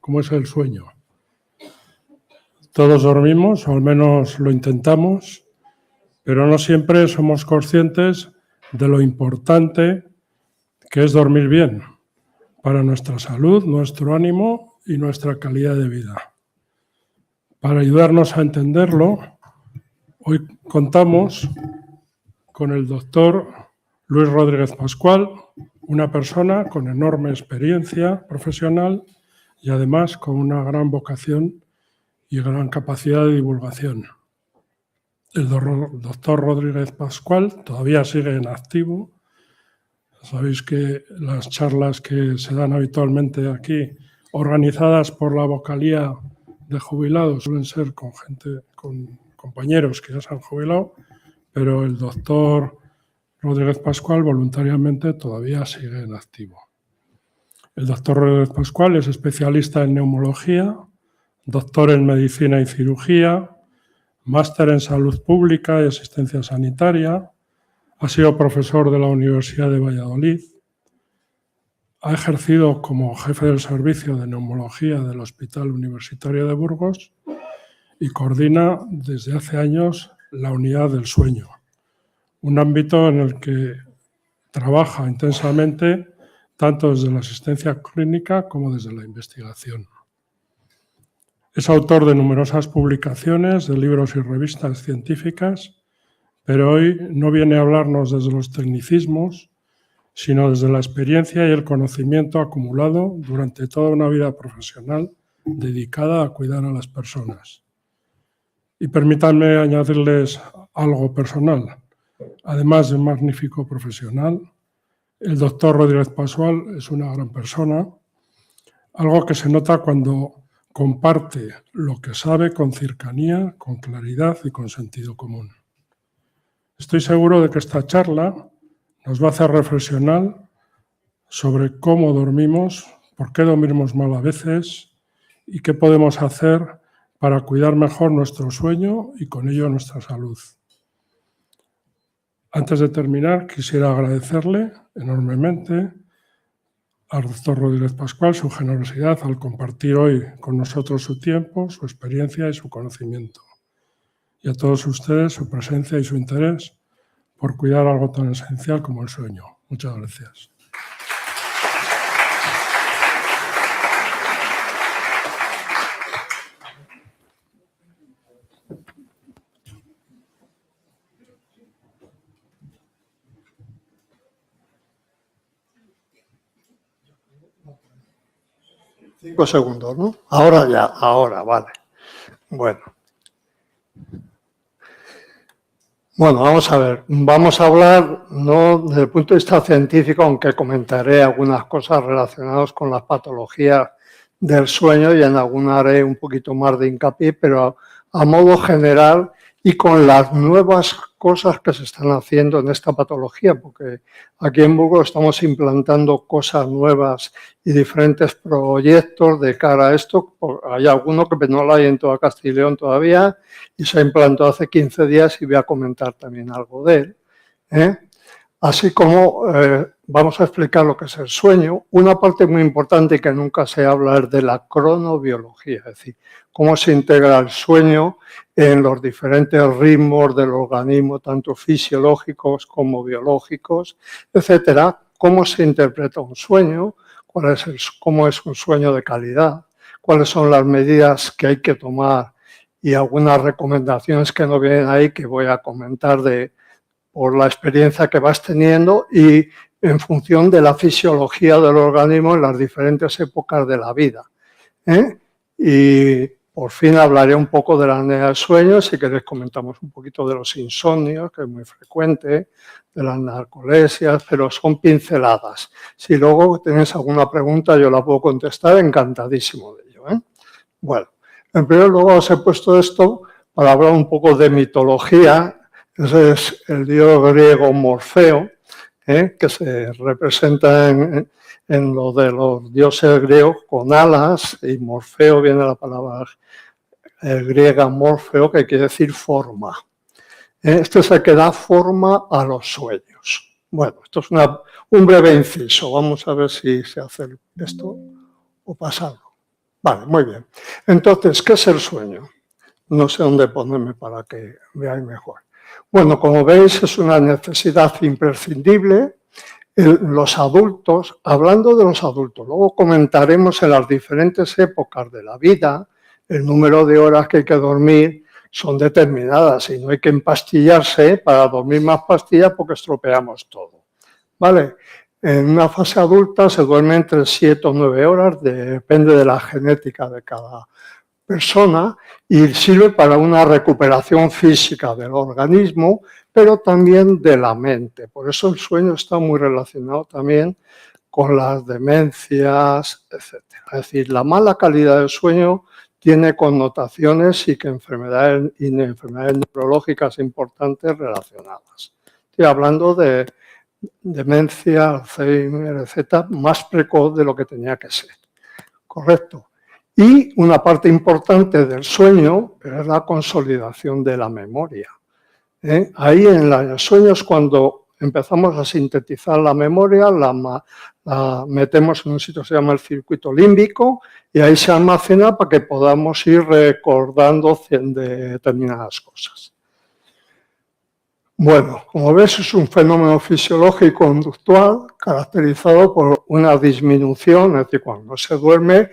como es el sueño. Todos dormimos, o al menos lo intentamos, pero no siempre somos conscientes de lo importante que es dormir bien para nuestra salud, nuestro ánimo y nuestra calidad de vida. Para ayudarnos a entenderlo, hoy contamos con el doctor Luis Rodríguez Pascual, una persona con enorme experiencia profesional y además con una gran vocación y gran capacidad de divulgación. El doctor Rodríguez Pascual todavía sigue en activo. Sabéis que las charlas que se dan habitualmente aquí, organizadas por la vocalía de jubilados, suelen ser con compañeros que ya se han jubilado, pero el doctor Rodríguez Pascual voluntariamente todavía sigue en activo. El doctor Rodríguez Pascual es especialista en neumología, doctor en medicina y cirugía, máster en salud pública y asistencia sanitaria, ha sido profesor de la Universidad de Valladolid, ha ejercido como jefe del servicio de neumología del Hospital Universitario de Burgos y coordina desde hace años la unidad del sueño, un ámbito en el que trabaja intensamente tanto desde la asistencia clínica como desde la investigación. Es autor de numerosas publicaciones de libros y revistas científicas, pero hoy no viene a hablarnos desde los tecnicismos, sino desde la experiencia y el conocimiento acumulado durante toda una vida profesional dedicada a cuidar a las personas. Y permítanme añadirles algo personal. Además de un magnífico profesional, el doctor Rodríguez Pascual es una gran persona, algo que se nota cuando comparte lo que sabe con cercanía, con claridad y con sentido común. Estoy seguro de que esta charla nos va a hacer reflexionar sobre cómo dormimos, por qué dormimos mal a veces y qué podemos hacer para cuidar mejor nuestro sueño y con ello nuestra salud. Antes de terminar, quisiera agradecerle enormemente al doctor Rodríguez Pascual su generosidad al compartir hoy con nosotros su tiempo, su experiencia y su conocimiento. Y a todos ustedes su presencia y su interés por cuidar algo tan esencial como el sueño. Muchas gracias. Cinco segundos, ¿no? Ahora ya, ahora, vale. Bueno, vamos a ver. Vamos a hablar, no desde el punto de vista científico, aunque comentaré algunas cosas relacionadas con las patologías del sueño y en alguna haré un poquito más de hincapié, pero a modo general y con las nuevas cosas que se están haciendo en esta patología, porque aquí en Burgos estamos implantando cosas nuevas y diferentes proyectos de cara a esto. Hay alguno que no lo hay en toda Castilla y León todavía y se ha implantado hace 15 días y voy a comentar también algo de él, ¿eh? Así como vamos a explicar lo que es el sueño. Una parte muy importante que nunca se habla es de la cronobiología, es decir, cómo se integra el sueño en los diferentes ritmos del organismo, tanto fisiológicos como biológicos, etcétera. Cómo se interpreta un sueño, cómo es un sueño de calidad, cuáles son las medidas que hay que tomar y algunas recomendaciones que no vienen ahí que voy a comentar por la experiencia que vas teniendo y en función de la fisiología del organismo en las diferentes épocas de la vida, ¿eh? Y por fin hablaré un poco de la apnea del sueño, si queréis comentamos un poquito de los insomnios, que es muy frecuente, de las narcolesias, pero son pinceladas. Si luego tenéis alguna pregunta yo la puedo contestar, encantadísimo de ello, ¿eh? Bueno, en primer lugar os he puesto esto para hablar un poco de mitología. Ese es el dios griego Morfeo, que se representa en lo de los dioses griegos con alas, y Morfeo viene de la palabra griega Morfeo, que quiere decir forma. Este es el que da forma a los sueños. Bueno, esto es un breve inciso. Vamos a ver si se hace esto o pasarlo. Vale, muy bien. Entonces, ¿qué es el sueño? No sé dónde ponerme para que veáis mejor. Bueno, como veis, es una necesidad imprescindible. Los adultos, hablando de los adultos, luego comentaremos en las diferentes épocas de la vida, el número de horas que hay que dormir son determinadas y no hay que empastillarse para dormir más pastillas porque estropeamos todo. ¿Vale? En una fase adulta se duerme entre 7 o 9 horas, depende de la genética de cada persona, y sirve para una recuperación física del organismo, pero también de la mente. Por eso el sueño está muy relacionado también con las demencias, etc. Es decir, la mala calidad del sueño tiene connotaciones y que enfermedades neurológicas importantes relacionadas. Estoy hablando de demencia, Alzheimer, etc., más precoz de lo que tenía que ser. Correcto. Y una parte importante del sueño es la consolidación de la memoria. Ahí en los sueños, cuando empezamos a sintetizar la memoria, la metemos en un sitio que se llama el circuito límbico y ahí se almacena para que podamos ir recordando determinadas cosas. Bueno, como ves, es un fenómeno fisiológico conductual caracterizado por una disminución, es decir, cuando se duerme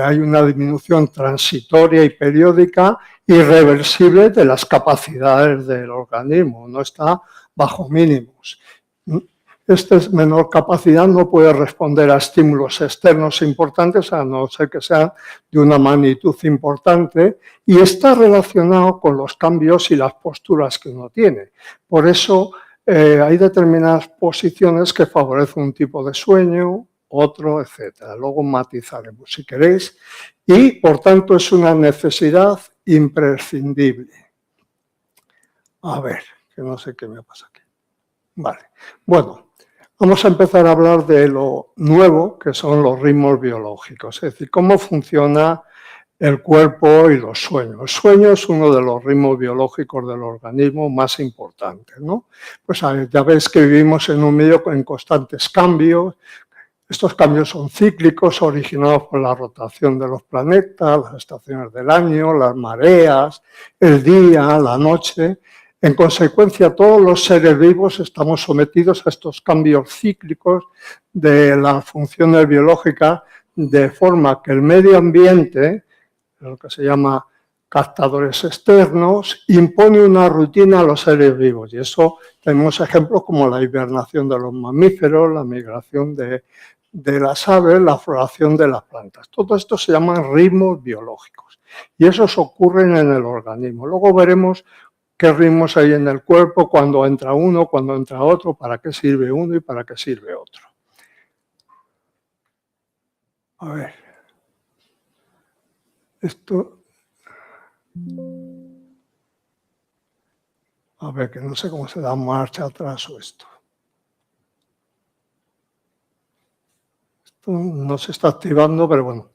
hay una disminución transitoria y periódica irreversible de las capacidades del organismo, no está bajo mínimos. Esta menor capacidad no puede responder a estímulos externos importantes, a no ser que sean de una magnitud importante, y está relacionado con los cambios y las posturas que uno tiene. Por eso hay determinadas posiciones que favorecen un tipo de sueño, otro, etc. Luego matizaremos si queréis. Y, por tanto, es una necesidad imprescindible. A ver, que no sé qué me pasa aquí. Vale, bueno. Vamos a empezar a hablar de lo nuevo, que son los ritmos biológicos, es decir, cómo funciona el cuerpo y los sueños. El sueño es uno de los ritmos biológicos del organismo más importantes, ¿no? Pues ya veis que vivimos en un medio en constantes cambios. Estos cambios son cíclicos, originados por la rotación de los planetas, las estaciones del año, las mareas, el día, la noche. En consecuencia, todos los seres vivos estamos sometidos a estos cambios cíclicos de las funciones biológicas, de forma que el medio ambiente, lo que se llama captadores externos, impone una rutina a los seres vivos. Y eso tenemos ejemplos como la hibernación de los mamíferos, la migración de las aves, la floración de las plantas. Todo esto se llaman ritmos biológicos. Y esos ocurren en el organismo. Luego veremos qué ritmos hay en el cuerpo, cuando entra uno, cuando entra otro, para qué sirve uno y para qué sirve otro. A ver. Esto. A ver, que no sé cómo se da marcha atrás o esto. Esto no se está activando, pero bueno.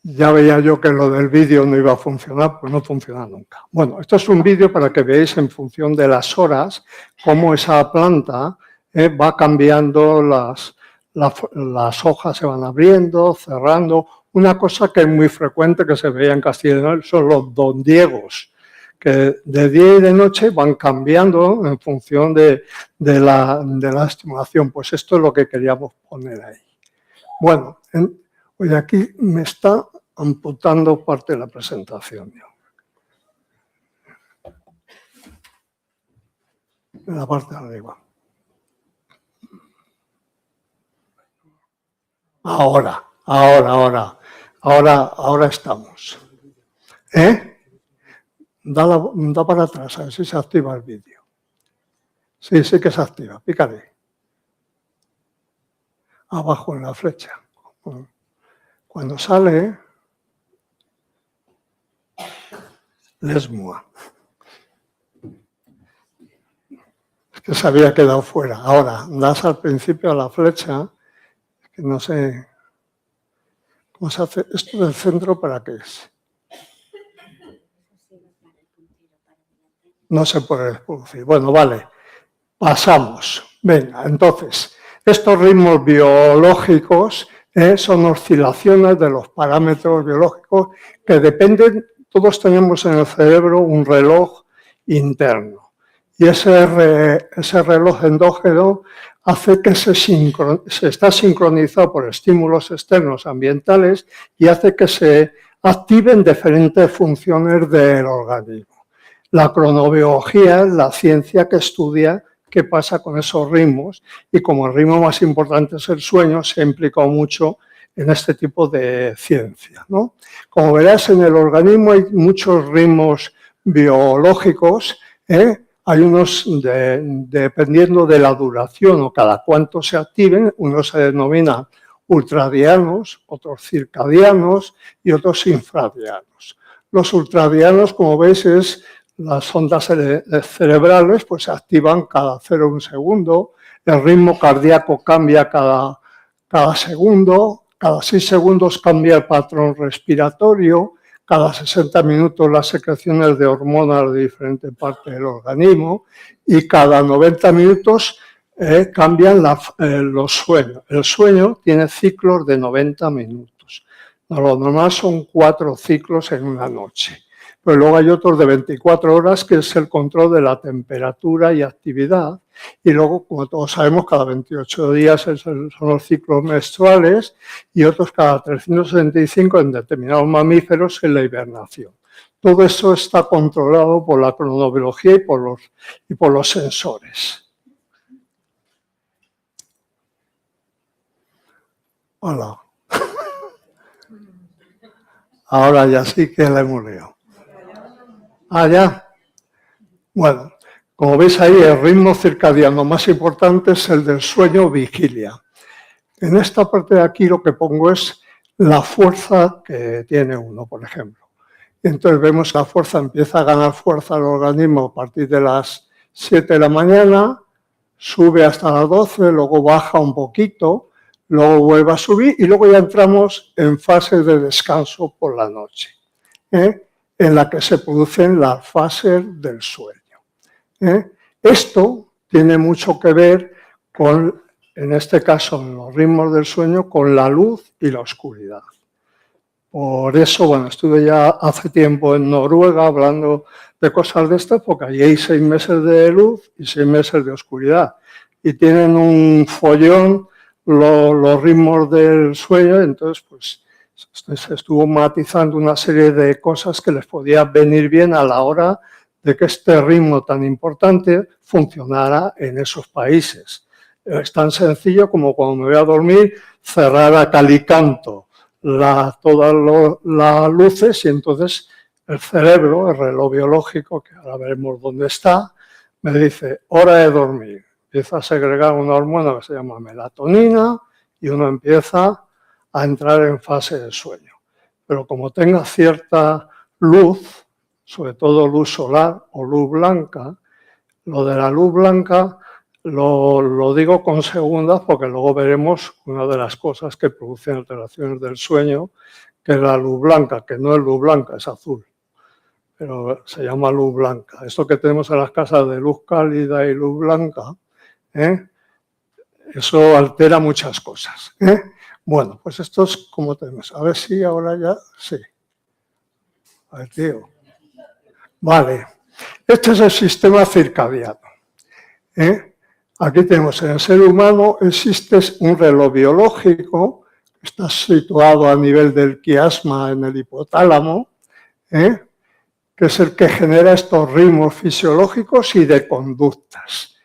Ya veía yo que lo del vídeo no iba a funcionar, pues no funciona nunca. Bueno, esto es un vídeo para que veáis en función de las horas cómo esa planta va cambiando, las hojas se van abriendo, cerrando. Una cosa que es muy frecuente que se veía en Castilla y León son los dondiegos, que de día y de noche van cambiando en función de la estimulación. Pues esto es lo que queríamos poner ahí. Bueno, hoy aquí me está amputando parte de la presentación. En la parte de arriba. Ahora estamos. Da para atrás, a ver si se activa el vídeo. Sí que se activa, pícale. Abajo en la flecha. Cuando sale, lesmua. Es que se había quedado fuera. Ahora, das al principio a la flecha, que no sé cómo se hace. ¿Esto del centro para qué es? No se puede reproducir. Bueno, vale. Pasamos. Venga, entonces, estos ritmos biológicos son oscilaciones de los parámetros biológicos que dependen, todos tenemos en el cerebro un reloj interno. Y ese reloj endógeno hace que se está sincronizado por estímulos externos ambientales y hace que se activen diferentes funciones del organismo. La cronobiología es la ciencia que estudia qué pasa con esos ritmos y como el ritmo más importante es el sueño, se ha implicado mucho en este tipo de ciencia, ¿no? Como verás, en el organismo hay muchos ritmos biológicos, hay unos, dependiendo de la duración o cada cuánto se activen, unos se denominan ultradianos, otros circadianos y otros infradianos. Los ultradianos, como veis, es las ondas cerebrales, pues se activan cada 0,1 segundo, el ritmo cardíaco cambia cada segundo, cada 6 segundos cambia el patrón respiratorio, cada 60 minutos las secreciones de hormonas de diferentes partes del organismo y cada 90 minutos cambian los sueños. El sueño tiene ciclos de 90 minutos. Lo normal son 4 ciclos en una noche. Pero luego hay otros de 24 horas que es el control de la temperatura y actividad. Y luego, como todos sabemos, cada 28 días son los ciclos menstruales y otros cada 365 en determinados mamíferos en la hibernación. Todo eso está controlado por la cronobiología y por los sensores. Hola. Ahora ya sí que la hemos liado. Ah, ya. Bueno, como veis ahí, el ritmo circadiano más importante es el del sueño-vigilia. En esta parte de aquí lo que pongo es la fuerza que tiene uno, por ejemplo. Entonces vemos que la fuerza empieza a ganar fuerza al organismo a partir de las 7 de la mañana, sube hasta las 12, luego baja un poquito, luego vuelve a subir y luego ya entramos en fases de descanso por la noche, en la que se producen las fases del sueño. Esto tiene mucho que ver con, en este caso, en los ritmos del sueño, con la luz y la oscuridad. Por eso, bueno, estuve ya hace tiempo en Noruega hablando de cosas de estas, porque allí hay 6 meses de luz y 6 meses de oscuridad. Y tienen un follón los ritmos del sueño, entonces, pues, se estuvo matizando una serie de cosas que les podía venir bien a la hora de que este ritmo tan importante funcionara en esos países. Es tan sencillo como cuando me voy a dormir, cerrar a cal y canto todas las luces y entonces el cerebro, el reloj biológico, que ahora veremos dónde está, me dice hora de dormir. Empieza a segregar una hormona que se llama melatonina y uno empieza a entrar en fase de sueño. Pero como tenga cierta luz, sobre todo luz solar o luz blanca, lo de la luz blanca lo digo con segundas porque luego veremos una de las cosas que producen alteraciones del sueño, que es la luz blanca, que no es luz blanca, es azul, pero se llama luz blanca. Esto que tenemos en las casas de luz cálida y luz blanca, eso altera muchas cosas. Bueno, pues esto es como tenemos. A ver si ahora ya, sí. A ver, tío. Vale, este es el sistema circadiano. Aquí tenemos, en el ser humano existe un reloj biológico, que está situado a nivel del quiasma en el hipotálamo, que es el que genera estos ritmos fisiológicos y de conductas.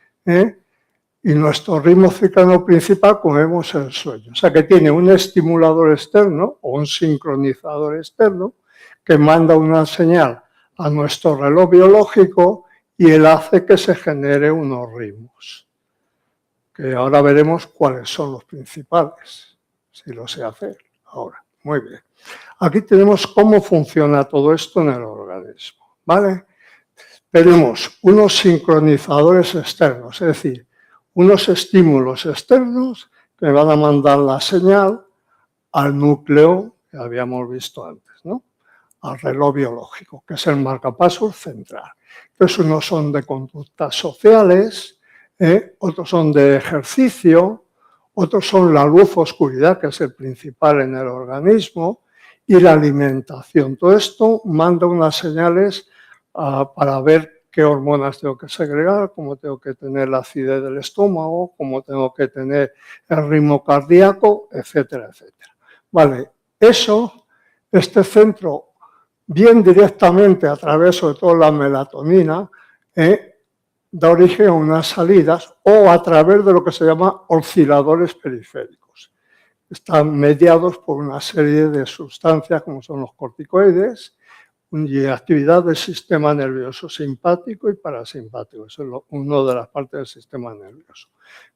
Y nuestro ritmo circadiano principal, como vemos, es el sueño. O sea, que tiene un estimulador externo o un sincronizador externo que manda una señal a nuestro reloj biológico y él hace que se genere unos ritmos, que ahora veremos cuáles son los principales, si lo sé hacer ahora. Muy bien. Aquí tenemos cómo funciona todo esto en el organismo, ¿vale? Tenemos unos sincronizadores externos, es decir, unos estímulos externos que van a mandar la señal al núcleo que habíamos visto antes, ¿no? Al reloj biológico, que es el marcapasos central. Entonces, unos son de conductas sociales, otros son de ejercicio, Otros son la luz-oscuridad, que es el principal en el organismo, y la alimentación. Todo esto manda unas señales para ver qué hormonas tengo que segregar, cómo tengo que tener la acidez del estómago, cómo tengo que tener el ritmo cardíaco, etcétera, etcétera. Vale, este centro, bien directamente a través, sobre todo la melatonina, da origen a unas salidas o a través de lo que se llama osciladores periféricos. Están mediados por una serie de sustancias como son los corticoides y actividad del sistema nervioso simpático y parasimpático. Eso es una de las partes del sistema nervioso.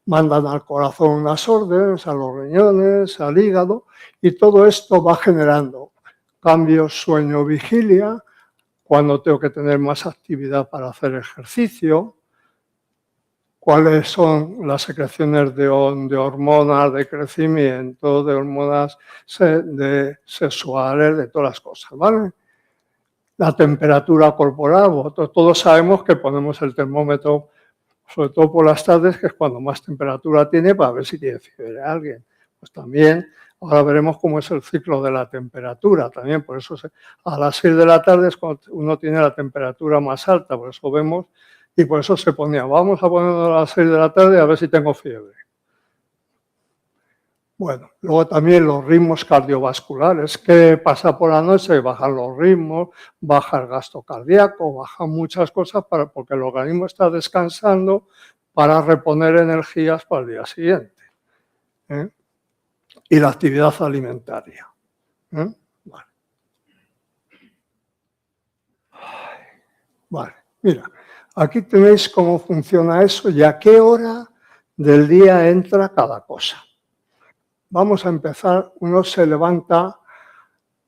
Mandan al corazón unas órdenes, a los riñones, al hígado, y todo esto va generando cambios sueño-vigilia, cuando tengo que tener más actividad para hacer ejercicio, cuáles son las secreciones de hormonas de crecimiento, de hormonas sexuales, de todas las cosas, ¿vale? La temperatura corporal, todos sabemos que ponemos el termómetro, sobre todo por las tardes, que es cuando más temperatura tiene, para ver si tiene fiebre alguien. Pues también, ahora veremos cómo es el ciclo de la temperatura, también por eso a las 6 de la tarde es cuando uno tiene la temperatura más alta, por eso vemos, y por eso se ponía, vamos a ponerlo a las 6 de la tarde a ver si tengo fiebre. Bueno, luego también los ritmos cardiovasculares. ¿Qué pasa por la noche? Bajan los ritmos, baja el gasto cardíaco, bajan muchas cosas porque el organismo está descansando para reponer energías para el día siguiente. Y la actividad alimentaria. Vale, mira, aquí tenéis cómo funciona eso y a qué hora del día entra cada cosa. Vamos a empezar, uno se levanta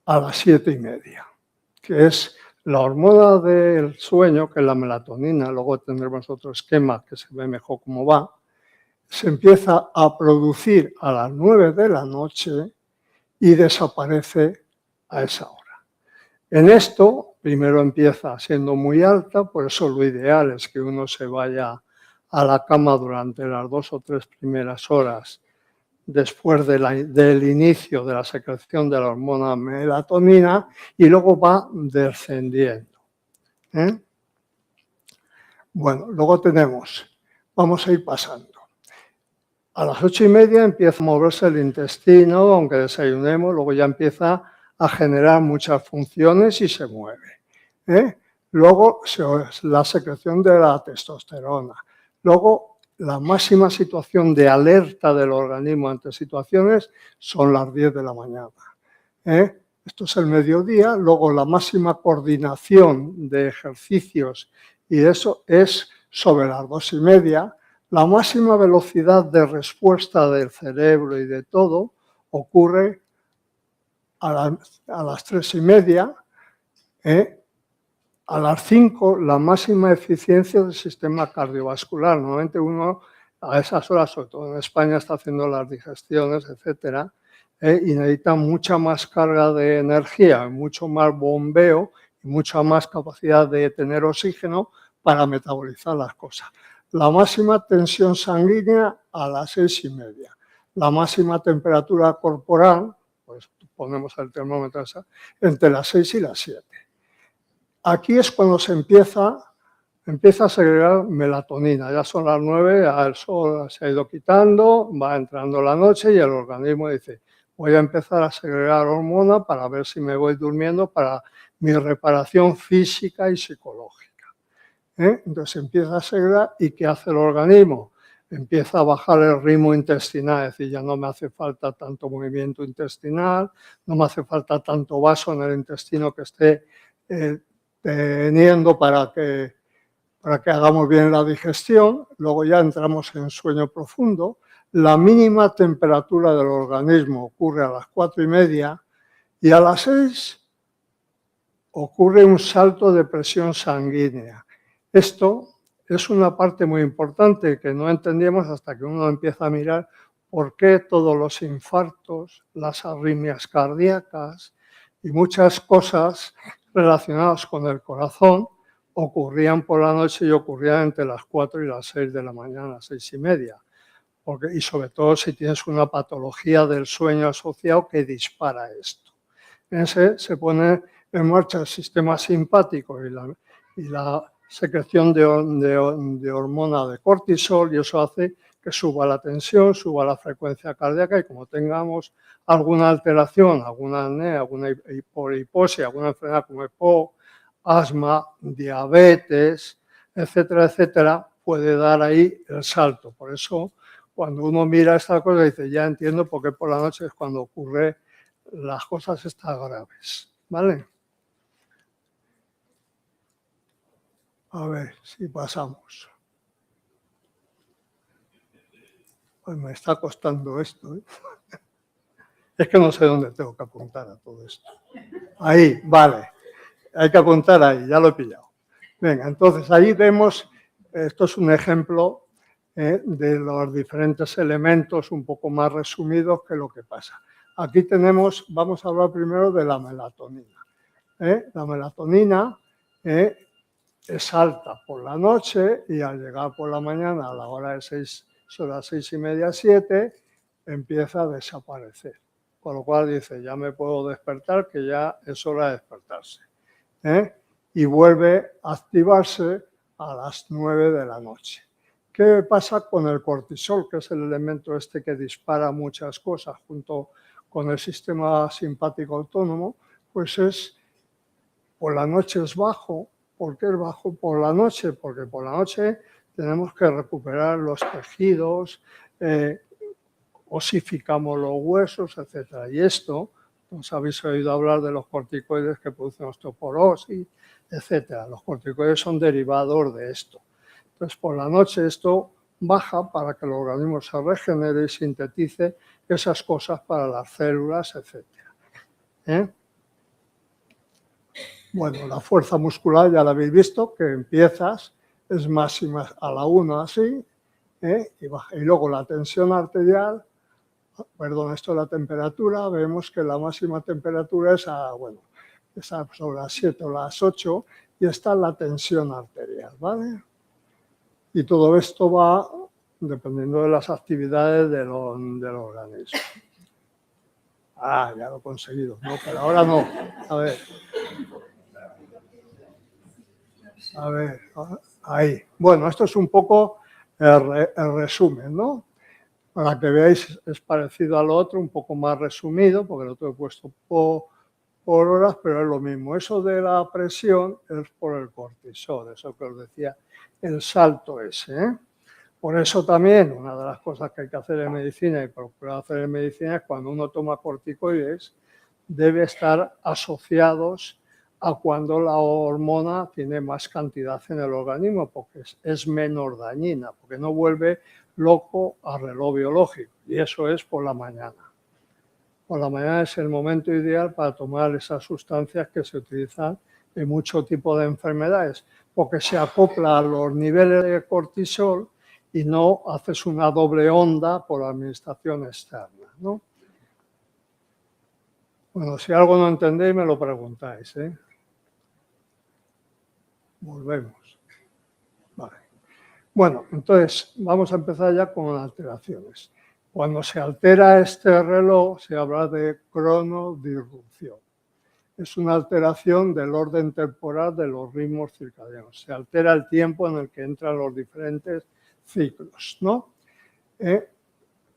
a las 7:30, que es la hormona del sueño, que es la melatonina, luego tendremos otro esquema que se ve mejor cómo va, se empieza a producir a las 9 de la noche y desaparece a esa hora. En esto, primero empieza siendo muy alta, por eso lo ideal es que uno se vaya a la cama durante las 2 o 3 primeras horas después del inicio de la secreción de la hormona melatonina y luego va descendiendo. Bueno, luego vamos a ir pasando. A las 8:30 empieza a moverse el intestino, aunque desayunemos, luego ya empieza a generar muchas funciones y se mueve. Luego la secreción de la testosterona. Luego la máxima situación de alerta del organismo ante situaciones son las 10 de la mañana. Esto es el mediodía, luego la máxima coordinación de ejercicios y eso es sobre las 2:30. La máxima velocidad de respuesta del cerebro y de todo ocurre a las 3:30. A las 5, la máxima eficiencia del sistema cardiovascular. Normalmente uno a esas horas, sobre todo en España, está haciendo las digestiones, etcétera, y necesita mucha más carga de energía, mucho más bombeo y mucha más capacidad de tener oxígeno para metabolizar las cosas. La máxima tensión sanguínea a las 6:30. La máxima temperatura corporal, pues ponemos el termómetro entre las 6 y las 7. Aquí es cuando se empieza a segregar melatonina. Ya son las 9, el sol se ha ido quitando, va entrando la noche y el organismo dice, voy a empezar a segregar hormona para ver si me voy durmiendo para mi reparación física y psicológica. Entonces empieza a segregar y ¿qué hace el organismo? Empieza a bajar el ritmo intestinal, es decir, ya no me hace falta tanto movimiento intestinal, no me hace falta tanto vaso en el intestino que esté teniendo para que hagamos bien la digestión. Luego ya entramos en sueño profundo. La mínima temperatura del organismo ocurre a las 4:30 y a las 6 ocurre un salto de presión sanguínea. Esto es una parte muy importante que no entendíamos hasta que uno empieza a mirar por qué todos los infartos, las arritmias cardíacas y muchas cosas relacionadas con el corazón ocurrían por la noche y ocurrían entre las 4 y las 6 de la mañana, 6:30. y sobre todo si tienes una patología del sueño asociado que dispara esto. Se pone en marcha el sistema simpático y la secreción de hormona de cortisol, y eso hace que suba la tensión, suba la frecuencia cardíaca, y como tengamos alguna alteración, alguna apnea, alguna hipohipoxia, alguna enfermedad como EPOC, asma, diabetes, etcétera, etcétera, puede dar ahí el salto. Por eso, cuando uno mira esta cosa, dice, ya entiendo por qué por la noche es cuando ocurre las cosas estas graves, ¿vale? A ver si pasamos. Pues me está costando esto, ¿eh? Es que no sé dónde tengo que apuntar a todo esto. Ahí, vale. Hay que apuntar ahí, ya lo he pillado. Venga, entonces ahí vemos, esto es un ejemplo de los diferentes elementos un poco más resumidos que lo que pasa. Aquí tenemos, vamos a hablar primero de la melatonina. La melatonina es alta por la noche y al llegar por la mañana a la hora de 6, son las 6:30, 7, empieza a desaparecer. Con lo cual dice, ya me puedo despertar, que ya es hora de despertarse. Y vuelve a activarse a las 9 de la noche. ¿Qué pasa con el cortisol, que es el elemento este que dispara muchas cosas junto con el sistema simpático autónomo? Pues por la noche es bajo. ¿Por qué es bajo por la noche? Porque por la noche tenemos que recuperar los tejidos, osificamos los huesos, etc. Y esto, os habéis oído hablar de los corticoides que producen osteoporosis, etc. Los corticoides son derivados de esto. Entonces, por la noche esto baja para que el organismo se regenere y sintetice esas cosas para las células, etc. Bueno, la fuerza muscular ya la habéis visto, que empiezas, es máxima a la 1 así, y baja. Y luego la tensión arterial, perdón, esto es la temperatura, vemos que la máxima temperatura es sobre las 7 o las 8, y está la tensión arterial, ¿vale? Y todo esto va dependiendo de las actividades del organismo. Ah, ya lo he conseguido, no, pero ahora no. A ver, ahí. Bueno, esto es un poco el resumen, ¿no? Para que veáis, es parecido al otro, un poco más resumido, porque el otro he puesto por horas, pero es lo mismo. Eso de la presión es por el cortisol, eso que os decía, el salto ese. Por eso también, una de las cosas que hay que hacer en medicina y procurar hacer en medicina es cuando uno toma corticoides, debe estar asociados a cuando la hormona tiene más cantidad en el organismo, porque es menos dañina, porque no vuelve loco al reloj biológico, y eso es por la mañana. Por la mañana es el momento ideal para tomar esas sustancias que se utilizan en muchos tipos de enfermedades, porque se acopla a los niveles de cortisol y no haces una doble onda por administración externa, ¿no? Bueno, si algo no entendéis me lo preguntáis, ¿eh? Volvemos. Vale. Bueno, entonces vamos a empezar ya con alteraciones. Cuando se altera este reloj se habla de cronodisrupción. Es una alteración del orden temporal de los ritmos circadianos. Se altera el tiempo en el que entran los diferentes ciclos, ¿no?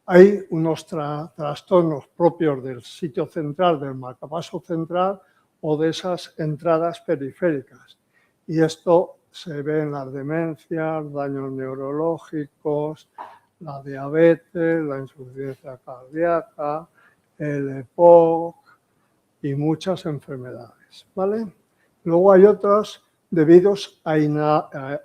Hay unos trastornos propios del sitio central, del marcapaso central o de esas entradas periféricas. Y esto se ve en las demencias, daños neurológicos, la diabetes, la insuficiencia cardíaca, el EPOC y muchas enfermedades, ¿vale? Luego hay otros debidos a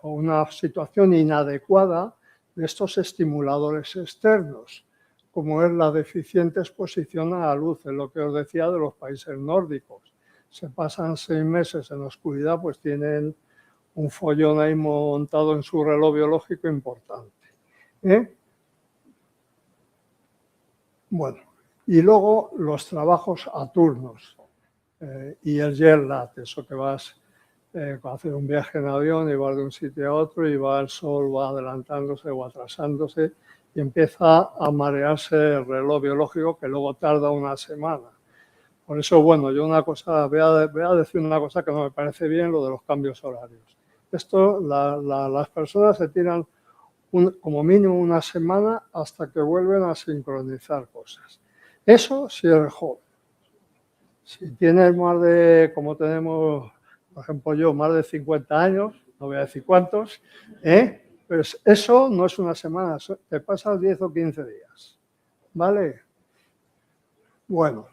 una situación inadecuada de estos estimuladores externos, como es la deficiente exposición a la luz, es lo que os decía de los países nórdicos. Se pasan 6 meses en la oscuridad, pues tienen un follón ahí montado en su reloj biológico importante. Bueno, y luego los trabajos a turnos y el jet lag, eso que vas a hacer un viaje en avión y vas de un sitio a otro y va el sol, va adelantándose o atrasándose y empieza a marearse el reloj biológico que luego tarda una semana. Por eso, bueno, yo voy a decir una cosa que no me parece bien, lo de los cambios horarios. Esto, las personas se tiran como mínimo una semana hasta que vuelven a sincronizar cosas. Eso si eres joven. Si tienes más de, como tenemos, por ejemplo yo, más de 50 años, no voy a decir cuántos, pues eso no es una semana, te pasas 10 o 15 días. ¿Vale? Bueno,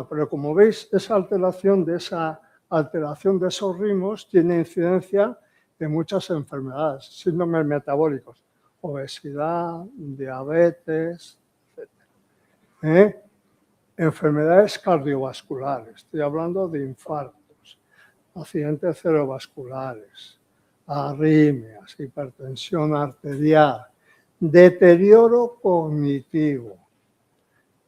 pero como veis, esa alteración de esos ritmos tiene incidencia de muchas enfermedades, síndromes metabólicos, obesidad, diabetes, etc. Enfermedades cardiovasculares, estoy hablando de infartos, accidentes cerebrovasculares, arritmias, hipertensión arterial, deterioro cognitivo,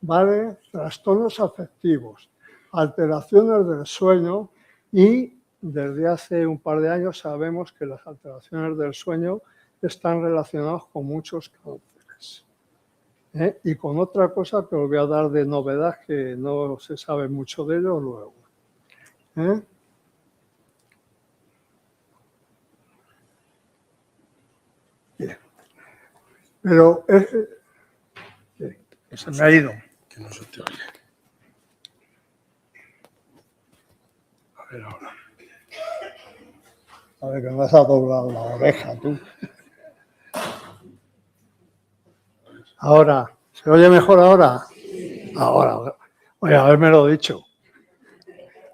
¿vale? Trastornos afectivos, alteraciones del sueño y desde hace un par de años sabemos que las alteraciones del sueño están relacionadas con muchos cánceres. Y con otra cosa que os voy a dar de novedad que no se sabe mucho de ello luego. Bien. Pero se me ha ido. Que no se te oye. A ver ahora. A ver, que me has doblado la oreja, tú. Ahora, ¿se oye mejor ahora? Ahora, oye, habérmelo dicho.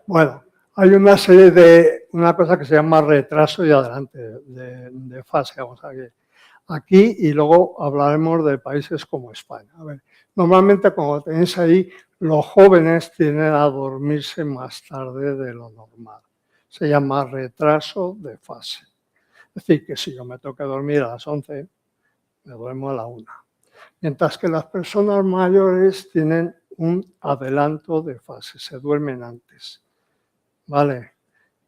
Bueno, hay una cosa que se llama retraso y adelante de fase, vamos aquí y luego hablaremos de países como España. A ver, normalmente como tenéis ahí, los jóvenes tienden a dormirse más tarde de lo normal. Se llama retraso de fase. Es decir, que si yo me toca dormir a las 11, me duermo a la 1. Mientras que las personas mayores tienen un adelanto de fase, se duermen antes. ¿Vale?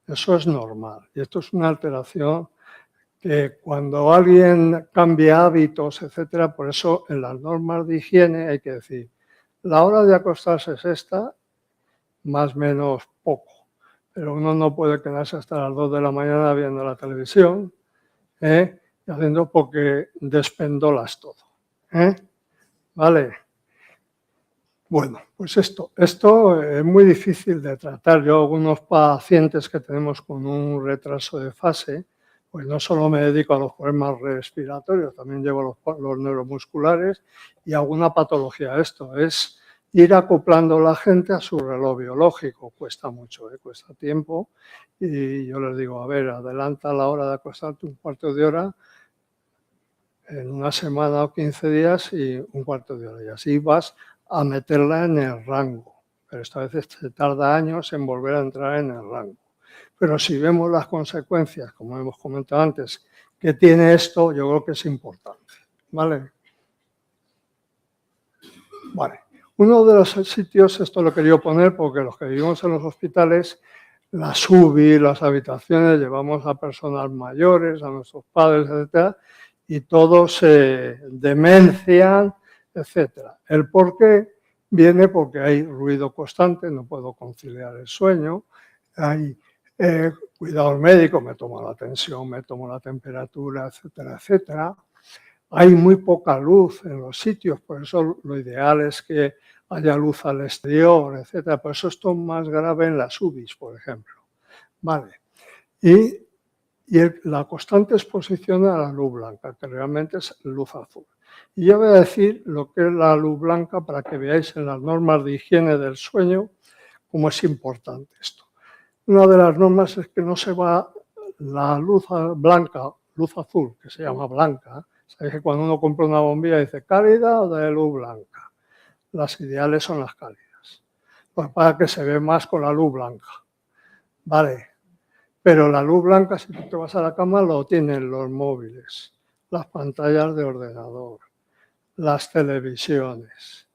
Eso es normal. Y esto es una alteración que cuando alguien cambia hábitos, etcétera, por eso en las normas de higiene hay que decir, la hora de acostarse es esta, más o menos poco. Pero uno no puede quedarse hasta las 2 de la mañana viendo la televisión, y haciendo porque despendolas todo. ¿Vale? Bueno, pues esto es muy difícil de tratar. Yo, algunos pacientes que tenemos con un retraso de fase, pues no solo me dedico a los problemas respiratorios, también llevo los neuromusculares y alguna patología. Esto es ir acoplando a la gente a su reloj biológico. Cuesta mucho, cuesta tiempo. Y yo les digo, a ver, adelanta la hora de acostarte un cuarto de hora en una semana o 15 días y un cuarto de hora. Y así vas a meterla en el rango. Pero esta vez se tarda años en volver a entrar en el rango. Pero si vemos las consecuencias, como hemos comentado antes, que tiene esto, yo creo que es importante. ¿Vale? Vale. Uno de los sitios, esto lo quería poner porque los que vivimos en los hospitales, las UBI, las habitaciones, llevamos a personas mayores, a nuestros padres, etcétera, y todos se demencian, etcétera. El por qué viene porque hay ruido constante, no puedo conciliar el sueño, hay cuidados médicos, me tomo la tensión, me tomo la temperatura, etcétera, etcétera. Hay muy poca luz en los sitios, por eso lo ideal es que haya luz al exterior, etcétera. Por eso esto es más grave en las UBIs, por ejemplo. Vale. Y la constante exposición a la luz blanca, que realmente es luz azul. Y yo voy a decir lo que es la luz blanca para que veáis en las normas de higiene del sueño cómo es importante esto. Una de las normas es que no se va la luz blanca, luz azul, que se llama blanca. Sabéis que cuando uno compra una bombilla dice cálida o de luz blanca. Las ideales son las cálidas. Pues para que se ve más con la luz blanca. Vale. Pero la luz blanca, si tú te vas a la cama, lo tienen los móviles, las pantallas de ordenador, las televisiones.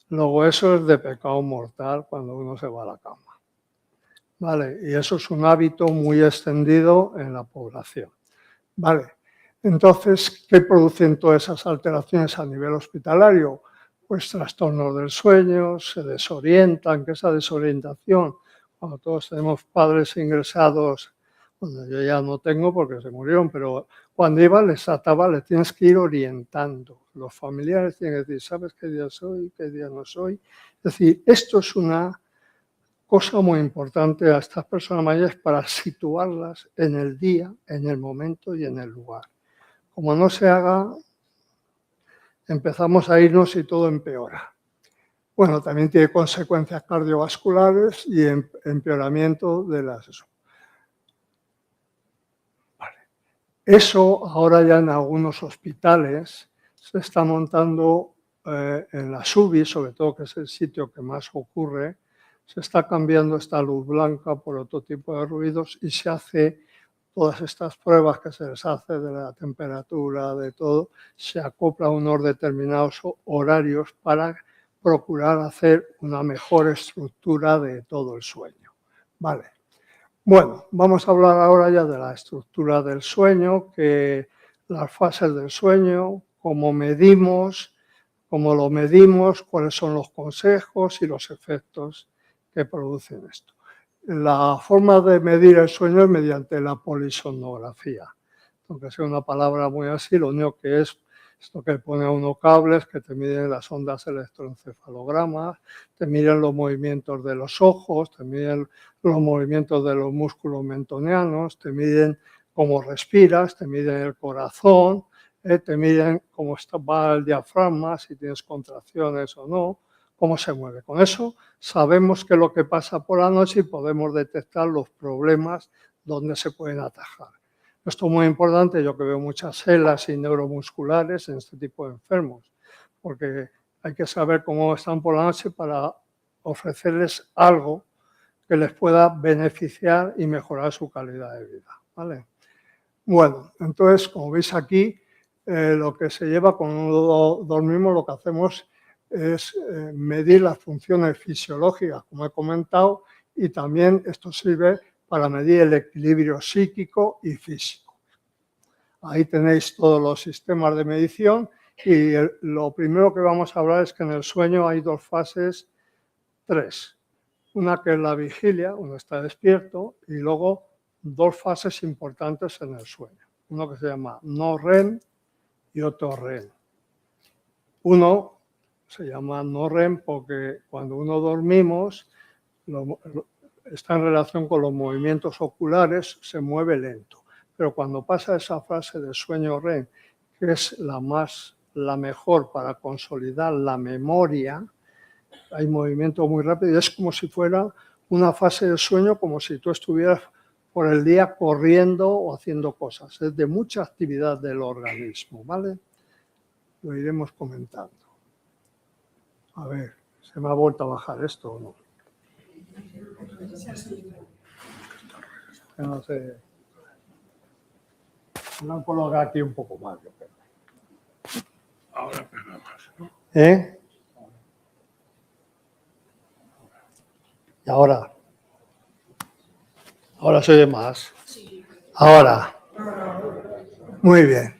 Luego eso es de pecado mortal cuando uno se va a la cama. ¿Vale? Y eso es un hábito muy extendido en la población. ¿Vale? Entonces, ¿qué producen todas esas alteraciones a nivel hospitalario? Pues trastornos del sueño, se desorientan, que esa desorientación, cuando todos tenemos padres ingresados, bueno, yo ya no tengo porque se murieron, pero cuando iba les trataba, les tienes que ir orientando. Los familiares tienen que decir, ¿sabes qué día soy, qué día no soy? Es decir, esto es una cosa muy importante a estas personas mayores para situarlas en el día, en el momento y en el lugar. Como no se haga, empezamos a irnos y todo empeora. Bueno, también tiene consecuencias cardiovasculares y empeoramiento de las... Vale. Eso ahora ya en algunos hospitales se está montando en las UBI, sobre todo que es el sitio que más ocurre, se está cambiando esta luz blanca por otro tipo de ruidos y se hace todas estas pruebas que se les hace de la temperatura, de todo, se acopla a unos determinados horarios para procurar hacer una mejor estructura de todo el sueño. Vale. Bueno, vamos a hablar ahora ya de la estructura del sueño, que las fases del sueño, cómo lo medimos, cuáles son los consejos y los efectos que producen esto. La forma de medir el sueño es mediante la polisomnografía. Aunque sea una palabra muy así, lo único que es esto que pone a uno cables que te miden las ondas electroencefalogramas, te miden los movimientos de los ojos, te miden los movimientos de los músculos mentonianos, te miden cómo respiras, te miden el corazón, te miden cómo va el diafragma, si tienes contracciones o no, cómo se mueve. Con eso sabemos qué es lo que pasa por la noche y podemos detectar los problemas donde se pueden atajar. Esto es muy importante, yo que veo muchas celas y neuromusculares en este tipo de enfermos, porque hay que saber cómo están por la noche para ofrecerles algo que les pueda beneficiar y mejorar su calidad de vida, ¿vale? Bueno, entonces, como veis aquí, lo que se lleva cuando dormimos, lo que hacemos es medir las funciones fisiológicas, como he comentado, y también esto sirve para medir el equilibrio psíquico y físico. Ahí tenéis todos los sistemas de medición y lo primero que vamos a hablar es que en el sueño hay dos fases, tres. Una que es la vigilia, uno está despierto, y luego dos fases importantes en el sueño. Uno que se llama no REM y otro REM. Uno se llama no REM porque cuando uno dormimos está en relación con los movimientos oculares, se mueve lento. Pero cuando pasa esa fase de sueño REM, que es la mejor para consolidar la memoria, hay movimiento muy rápido y es como si fuera una fase de sueño, como si tú estuvieras por el día corriendo o haciendo cosas. Es de mucha actividad del organismo, ¿vale? Lo iremos comentando. A ver, ¿se me ha vuelto a bajar esto o no? No sé. Lo han colocado aquí un poco más, yo creo. Ahora pegamos, ¿no? ¿Eh? Y ahora se oye más. Ahora. Muy bien.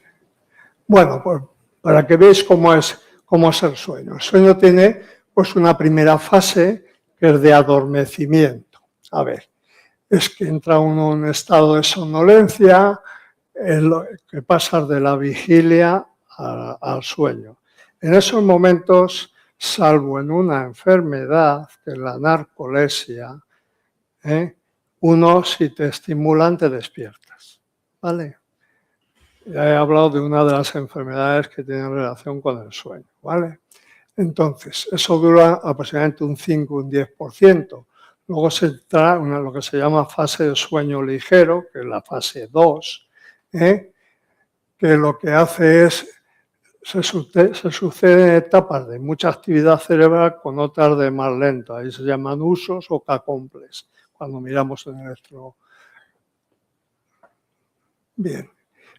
Bueno, pues para que veáis cómo es el sueño. El sueño tiene pues una primera fase que es de adormecimiento. A ver, es que entra uno en un estado de somnolencia, que pasas de la vigilia al sueño. En esos momentos, salvo en una enfermedad, que es la narcolepsia, uno, si te estimulan, te despiertas, ¿vale? Ya he hablado de una de las enfermedades que tienen relación con el sueño, ¿vale? Entonces, eso dura aproximadamente un 5, un 10%. Luego se entra en lo que se llama fase de sueño ligero, que es la fase 2, que lo que hace es, se suceden etapas de mucha actividad cerebral con otras de más lenta. Ahí se llaman usos o K-complex, cuando miramos en nuestro... Bien.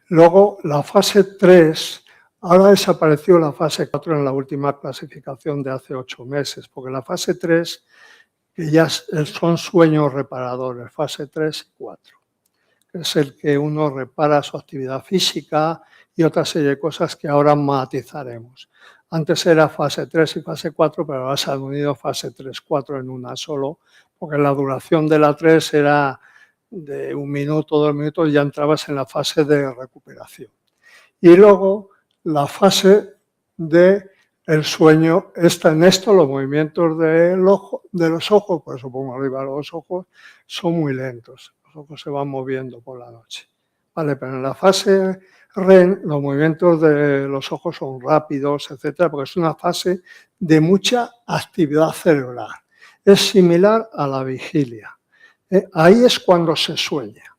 Luego, la fase 3, ahora desapareció la fase 4 en la última clasificación de hace 8 meses, porque la fase 3, que ya son sueños reparadores, fase 3 y 4, que es el que uno repara su actividad física y otra serie de cosas que ahora matizaremos. Antes era fase 3 y fase 4, pero ahora se han unido fase 3, 4 en una solo, porque la duración de la 3 era de 1 minuto, 2 minutos, y ya entrabas en la fase de recuperación. Y luego la fase de el sueño, en esto los movimientos de los ojos, por eso pongo arriba los ojos, son muy lentos. Los ojos se van moviendo por la noche. Vale, pero en la fase REM los movimientos de los ojos son rápidos, etcétera, porque es una fase de mucha actividad cerebral. Es similar a la vigilia. Ahí es cuando se sueña.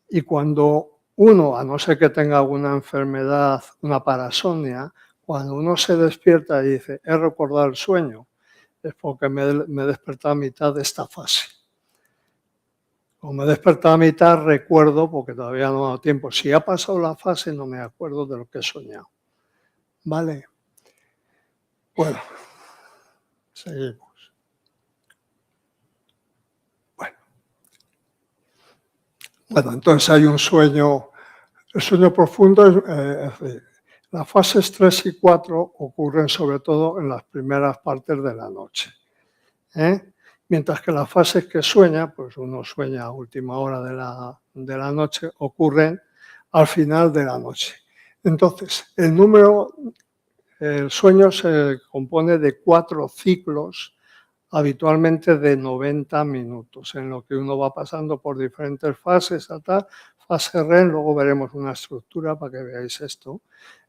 Y cuando uno, a no ser que tenga alguna enfermedad, una parasomnia, cuando uno se despierta y dice, he recordado el sueño, es porque me he despertado a mitad de esta fase. Como me he despertado a mitad, recuerdo, porque todavía no me ha dado tiempo. Si ha pasado la fase, no me acuerdo de lo que he soñado. ¿Vale? Bueno, seguimos. Bueno, entonces hay un sueño, el sueño profundo, es decir, las fases 3 y 4 ocurren sobre todo en las primeras partes de la noche. Mientras que las fases que sueña, pues uno sueña a última hora de la noche, ocurren al final de la noche. Entonces, el sueño se compone de 4 ciclos, habitualmente de 90 minutos, en lo que uno va pasando por diferentes fases, fase REM, luego veremos una estructura para que veáis esto.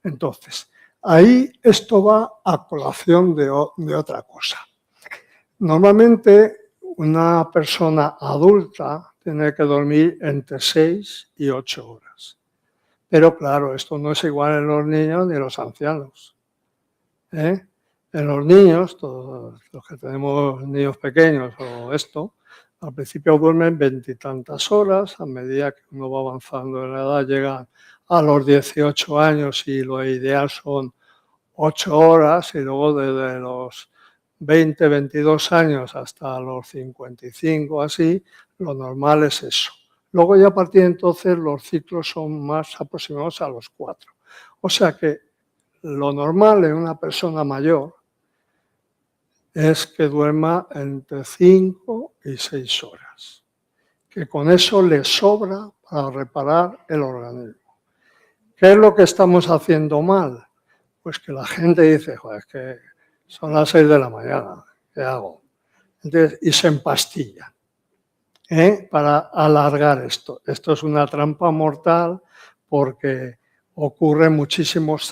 Entonces, ahí esto va a colación de otra cosa. Normalmente una persona adulta tiene que dormir entre 6 y 8 horas. Pero claro, esto no es igual en los niños ni en los ancianos. En los niños, todos los que tenemos niños pequeños o esto, al principio duermen 20 y tantas horas, a medida que uno va avanzando en la edad llegan a los 18 años y lo ideal son 8 horas, y luego desde los 20, 22 años hasta los 55, así, lo normal es eso. Luego ya a partir de entonces los ciclos son más aproximados a los 4. O sea que lo normal en una persona mayor es que duerma entre 5 y 6 horas, que con eso le sobra para reparar el organismo. ¿Qué es lo que estamos haciendo mal? Pues que la gente dice, joder, es que son las 6 de la mañana, ¿qué hago? Entonces, y se empastillan para alargar esto. Esto es una trampa mortal porque ocurren muchísimos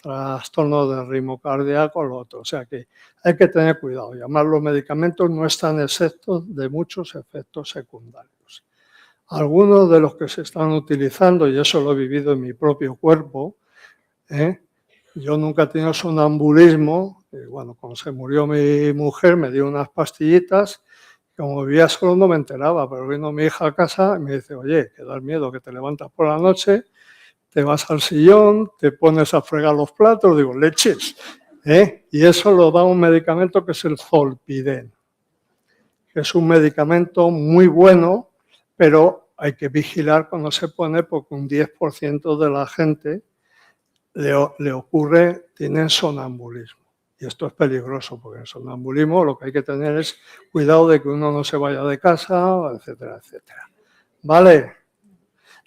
trastornos del ritmo cardíaco, lo otro. O sea que hay que tener cuidado. Y además los medicamentos no están exentos de muchos efectos secundarios. Algunos de los que se están utilizando, y eso lo he vivido en mi propio cuerpo, yo nunca he tenido sonambulismo. Y bueno, cuando se murió mi mujer me dio unas pastillitas. Como vivía solo no me enteraba, pero vino mi hija a casa y me dice, oye, que da miedo, que te levantas por la noche, te vas al sillón, te pones a fregar los platos, digo, leches. Y eso lo da un medicamento que es el Zolpidem, que es un medicamento muy bueno, pero hay que vigilar cuando se pone porque un 10% de la gente le ocurre, tienen sonambulismo. Y esto es peligroso porque el sonambulismo lo que hay que tener es cuidado de que uno no se vaya de casa, etcétera, etcétera. ¿Vale?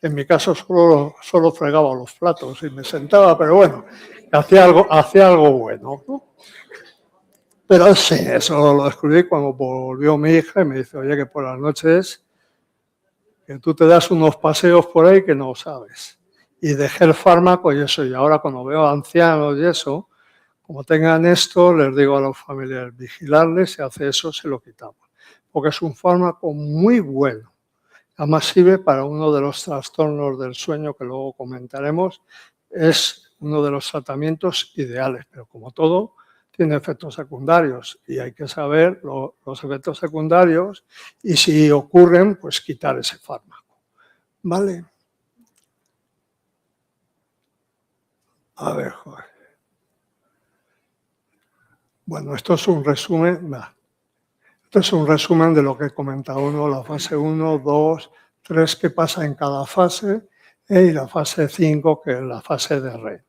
En mi caso solo fregaba los platos y me sentaba, pero bueno, hacía algo bueno, ¿no? Pero sí, eso lo descubrí cuando volvió mi hija y me dice, oye, que por las noches que tú te das unos paseos por ahí que no sabes. Y dejé el fármaco y eso, y ahora cuando veo ancianos y eso, como tengan esto, les digo a los familiares, vigilarles, si hace eso, se lo quitamos. Porque es un fármaco muy bueno. Además sirve para uno de los trastornos del sueño que luego comentaremos. Es uno de los tratamientos ideales, pero como todo, tiene efectos secundarios y hay que saber los efectos secundarios y si ocurren, pues quitar ese fármaco. ¿Vale? A ver, joder. Bueno, esto es un resumen. Esto es un resumen de lo que he comentado, la fase 1, 2, 3, qué pasa en cada fase. y la fase 5, que es la fase de REM,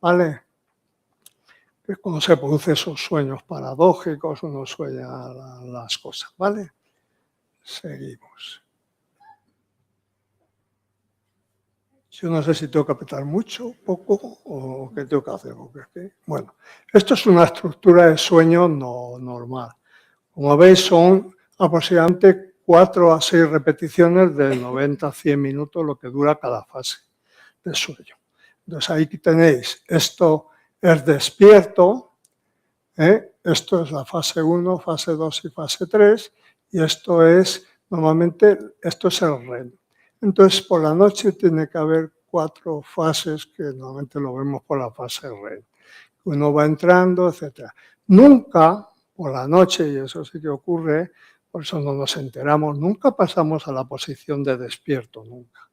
¿vale? Que es cuando se producen esos sueños paradójicos, uno sueña las cosas, ¿vale? Seguimos. Yo no sé si tengo que apretar mucho, poco, o qué tengo que hacer. Bueno, esto es una estructura de sueño no normal. Como veis, son aproximadamente 4 a 6 repeticiones de 90 a 100 minutos, lo que dura cada fase de sueño. Entonces, ahí tenéis, esto es despierto, esto es la fase 1, fase 2 y fase 3, y esto es, normalmente, esto es el REM. Entonces, por la noche tiene que haber 4 fases que normalmente lo vemos por la fase REM. Uno va entrando, etc. Nunca, por la noche, y eso sí que ocurre, por eso no nos enteramos, nunca pasamos a la posición de despierto, nunca.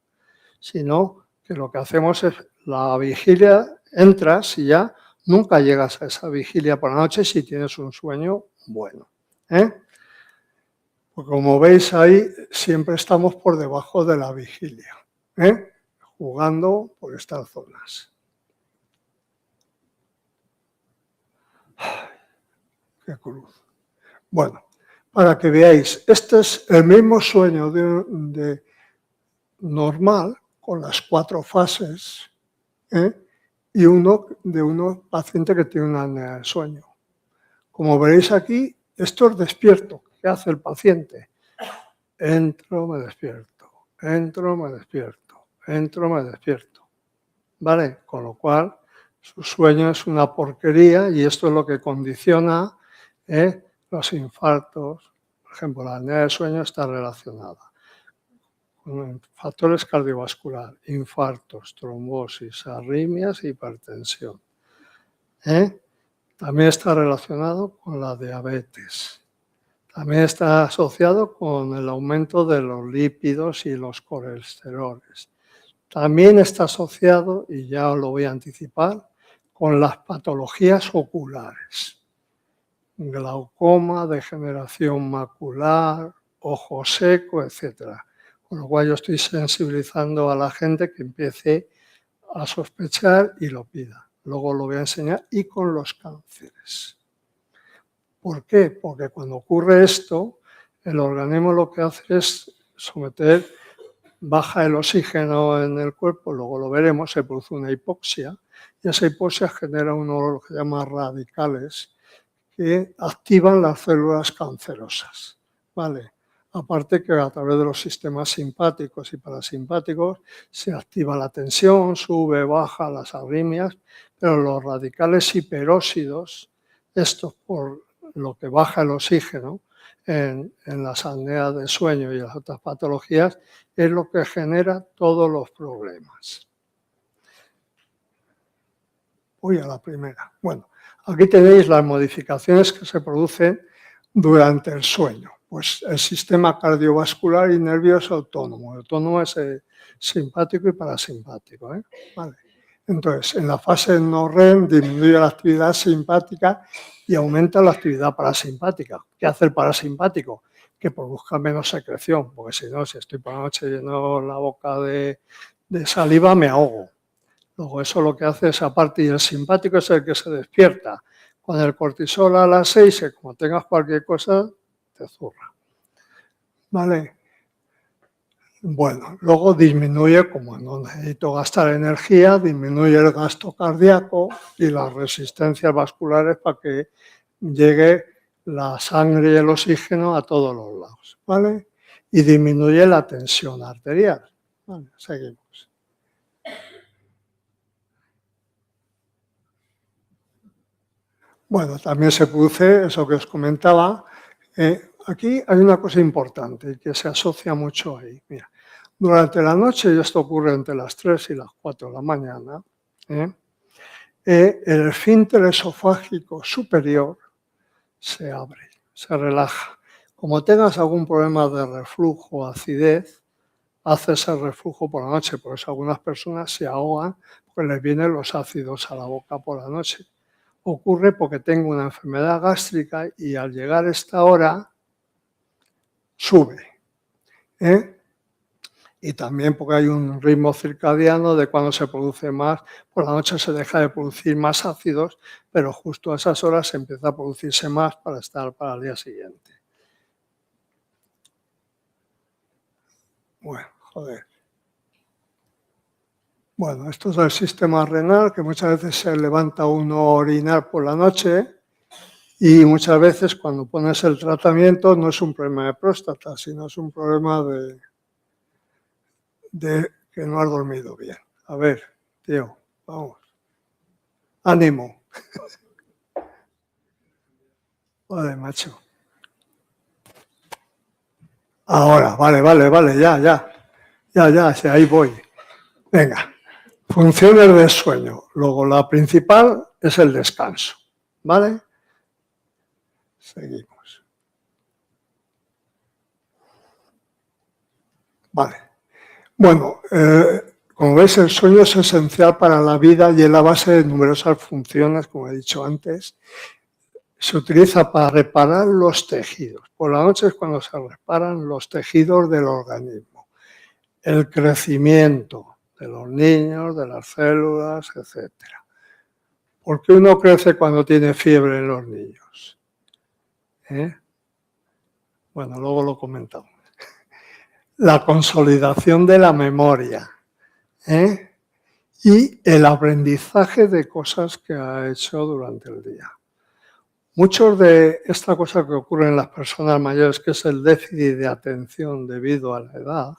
Sino que lo que hacemos es la vigilia, entras y ya nunca llegas a esa vigilia por la noche si tienes un sueño bueno. Pues como veis ahí, siempre estamos por debajo de la vigilia, jugando por estas zonas. Qué cruz. Bueno, para que veáis, este es el mismo sueño de normal, con las 4 fases, y de uno paciente que tiene una apnea del sueño. Como veréis aquí, esto es despierto. ¿Qué hace el paciente? Entro, me despierto, entro, me despierto, entro, me despierto. ¿Vale? Con lo cual, su sueño es una porquería y esto es lo que condiciona los infartos. Por ejemplo, la apnea del sueño está relacionada con factores cardiovasculares, infartos, trombosis, arritmias e hipertensión. También está relacionado con la diabetes. También está asociado con el aumento de los lípidos y los colesteroles. También está asociado, y ya os lo voy a anticipar, con las patologías oculares. Glaucoma, degeneración macular, ojo seco, etc. Con lo cual yo estoy sensibilizando a la gente que empiece a sospechar y lo pida. Luego lo voy a enseñar, y con los cánceres. ¿Por qué? Porque cuando ocurre esto, el organismo lo que hace es baja el oxígeno en el cuerpo, luego lo veremos, se produce una hipoxia, y esa hipoxia genera lo que se llama radicales, que activan las células cancerosas, ¿vale? Aparte que a través de los sistemas simpáticos y parasimpáticos se activa la tensión, sube, baja las arritmias, pero los radicales hiperóxidos, estos por lo que baja el oxígeno en las apneas de sueño y las otras patologías, es lo que genera todos los problemas. Voy a la primera. Bueno, aquí tenéis las modificaciones que se producen durante el sueño. Pues el sistema cardiovascular y nervioso autónomo. El autónomo es simpático y parasimpático. Vale. Entonces, en la fase no REM disminuye la actividad simpática y aumenta la actividad parasimpática. ¿Qué hace el parasimpático? Que produzca menos secreción, porque si no, si estoy por la noche lleno la boca de saliva, me ahogo. Luego eso lo que hace es aparte, y el simpático es el que se despierta. Con el cortisol a las 6, que como tengas cualquier cosa, te zurra. ¿Vale? Bueno, luego disminuye, como no necesito gastar energía, disminuye el gasto cardíaco y las resistencias vasculares para que llegue la sangre y el oxígeno a todos los lados. ¿Vale? Y disminuye la tensión arterial. Vale, seguimos. Bueno, también se produce eso que os comentaba. Aquí hay una cosa importante que se asocia mucho ahí. Mira, durante la noche, y esto ocurre entre las 3 y las 4 de la mañana, el esfínter esofágico superior se abre, se relaja. Como tengas algún problema de reflujo o acidez, haces el reflujo por la noche. Por eso algunas personas se ahogan porque les vienen los ácidos a la boca por la noche. Ocurre porque tengo una enfermedad gástrica y al llegar esta hora sube. Y también porque hay un ritmo circadiano de cuando se produce más, por la noche se deja de producir más ácidos, pero justo a esas horas se empieza a producirse más para estar para el día siguiente. Bueno, joder. Bueno, esto es el sistema renal, que muchas veces se levanta uno a orinar por la noche y muchas veces cuando pones el tratamiento no es un problema de próstata, sino es un problema de que no has dormido bien. A ver, tío, vamos. Ánimo. Vale, macho. Ahora, vale, ya, sí, ahí voy. Venga, funciones del sueño. Luego, la principal es el descanso, ¿vale? Seguimos. Vale. Bueno, como veis, el sueño es esencial para la vida y es la base de numerosas funciones, como he dicho antes. Se utiliza para reparar los tejidos. Por la noche es cuando se reparan los tejidos del organismo. El crecimiento de los niños, de las células, etc. ¿Por qué uno crece cuando tiene fiebre en los niños? Bueno, luego lo comentamos. La consolidación de la memoria y el aprendizaje de cosas que ha hecho durante el día. Muchos de esta cosa que ocurre en las personas mayores, que es el déficit de atención debido a la edad,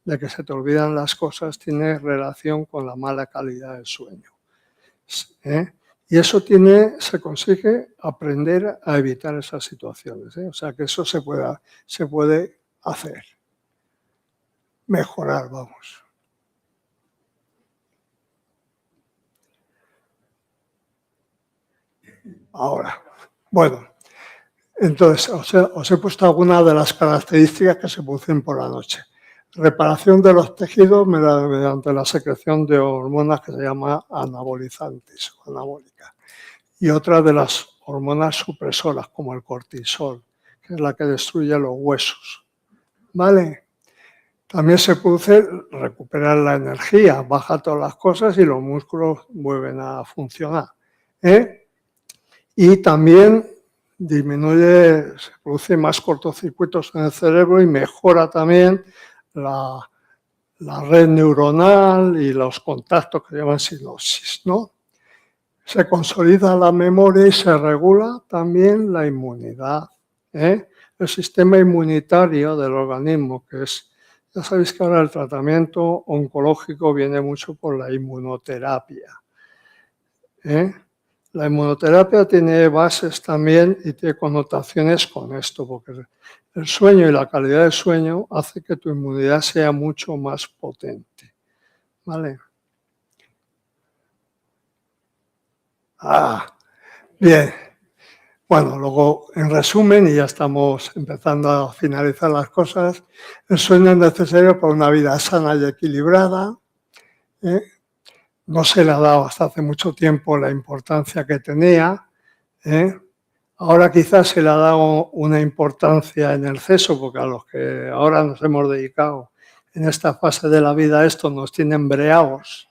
de que se te olvidan las cosas, tiene relación con la mala calidad del sueño. Y eso se consigue aprender a evitar esas situaciones. O sea que eso se puede hacer. Mejorar, vamos. Ahora, bueno, entonces os he puesto algunas de las características que se producen por la noche. Reparación de los tejidos mediante la secreción de hormonas que se llama anabolizantes o anabólicas. Y otra de las hormonas supresoras, como el cortisol, que es la que destruye los huesos. ¿Vale? También se produce recuperar la energía, baja todas las cosas y los músculos vuelven a funcionar. Y también se produce más cortocircuitos en el cerebro y mejora también la red neuronal y los contactos que llaman sinapsis, ¿no? Se consolida la memoria y se regula también la inmunidad. El sistema inmunitario del organismo, que es, ya sabéis que ahora el tratamiento oncológico viene mucho por la inmunoterapia. La inmunoterapia tiene bases también y tiene connotaciones con esto, porque el sueño y la calidad del sueño hace que tu inmunidad sea mucho más potente. ¿Vale? Bien. Bueno, luego, en resumen, y ya estamos empezando a finalizar las cosas, el sueño es necesario para una vida sana y equilibrada. No se le ha dado hasta hace mucho tiempo la importancia que tenía. Ahora quizás se le ha dado una importancia en exceso, porque a los que ahora nos hemos dedicado en esta fase de la vida esto nos tiene embreados.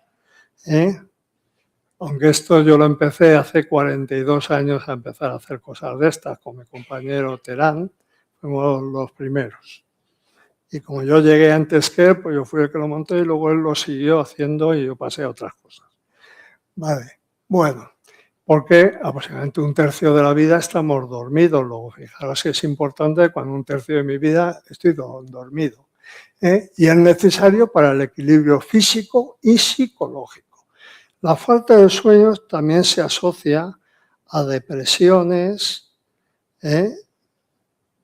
Aunque esto yo lo empecé hace 42 años a empezar a hacer cosas de estas con mi compañero Terán, fuimos los primeros. Y como yo llegué antes que él, pues yo fui el que lo monté y luego él lo siguió haciendo y yo pasé a otras cosas. Vale, bueno, porque aproximadamente un tercio de la vida estamos dormidos. Luego, fijaros que es importante cuando un tercio de mi vida estoy dormido. Y es necesario para el equilibrio físico y psicológico. La falta de sueño también se asocia a depresiones.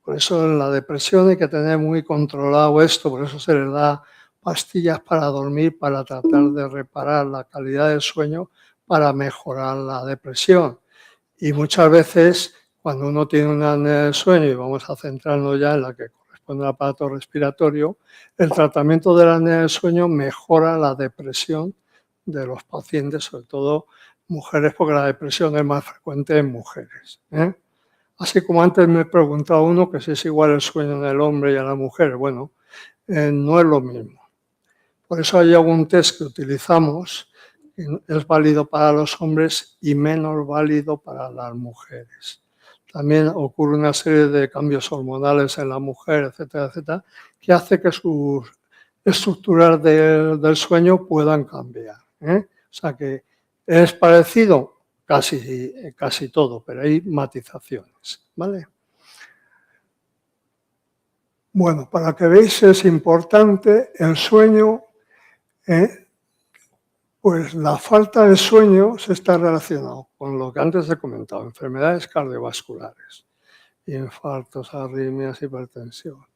Por eso en la depresión hay que tener muy controlado esto, por eso se les da pastillas para dormir, para tratar de reparar la calidad del sueño, para mejorar la depresión. Y muchas veces, cuando uno tiene una apnea del sueño, y vamos a centrarnos ya en la que corresponde al aparato respiratorio, el tratamiento de la apnea del sueño mejora la depresión de los pacientes, sobre todo mujeres, porque la depresión es más frecuente en mujeres. Así como antes me preguntaba uno que si es igual el sueño en el hombre y en la mujer. Bueno, no es lo mismo. Por eso hay algún test que utilizamos que es válido para los hombres y menos válido para las mujeres. También ocurre una serie de cambios hormonales en la mujer, etcétera, etcétera, que hace que sus estructuras del sueño puedan cambiar. O sea que es parecido casi todo, pero hay matizaciones, ¿vale? Bueno, para que veáis es importante el sueño, pues la falta de sueño se está relacionado con lo que antes he comentado, enfermedades cardiovasculares, infartos, arritmias, hipertensión,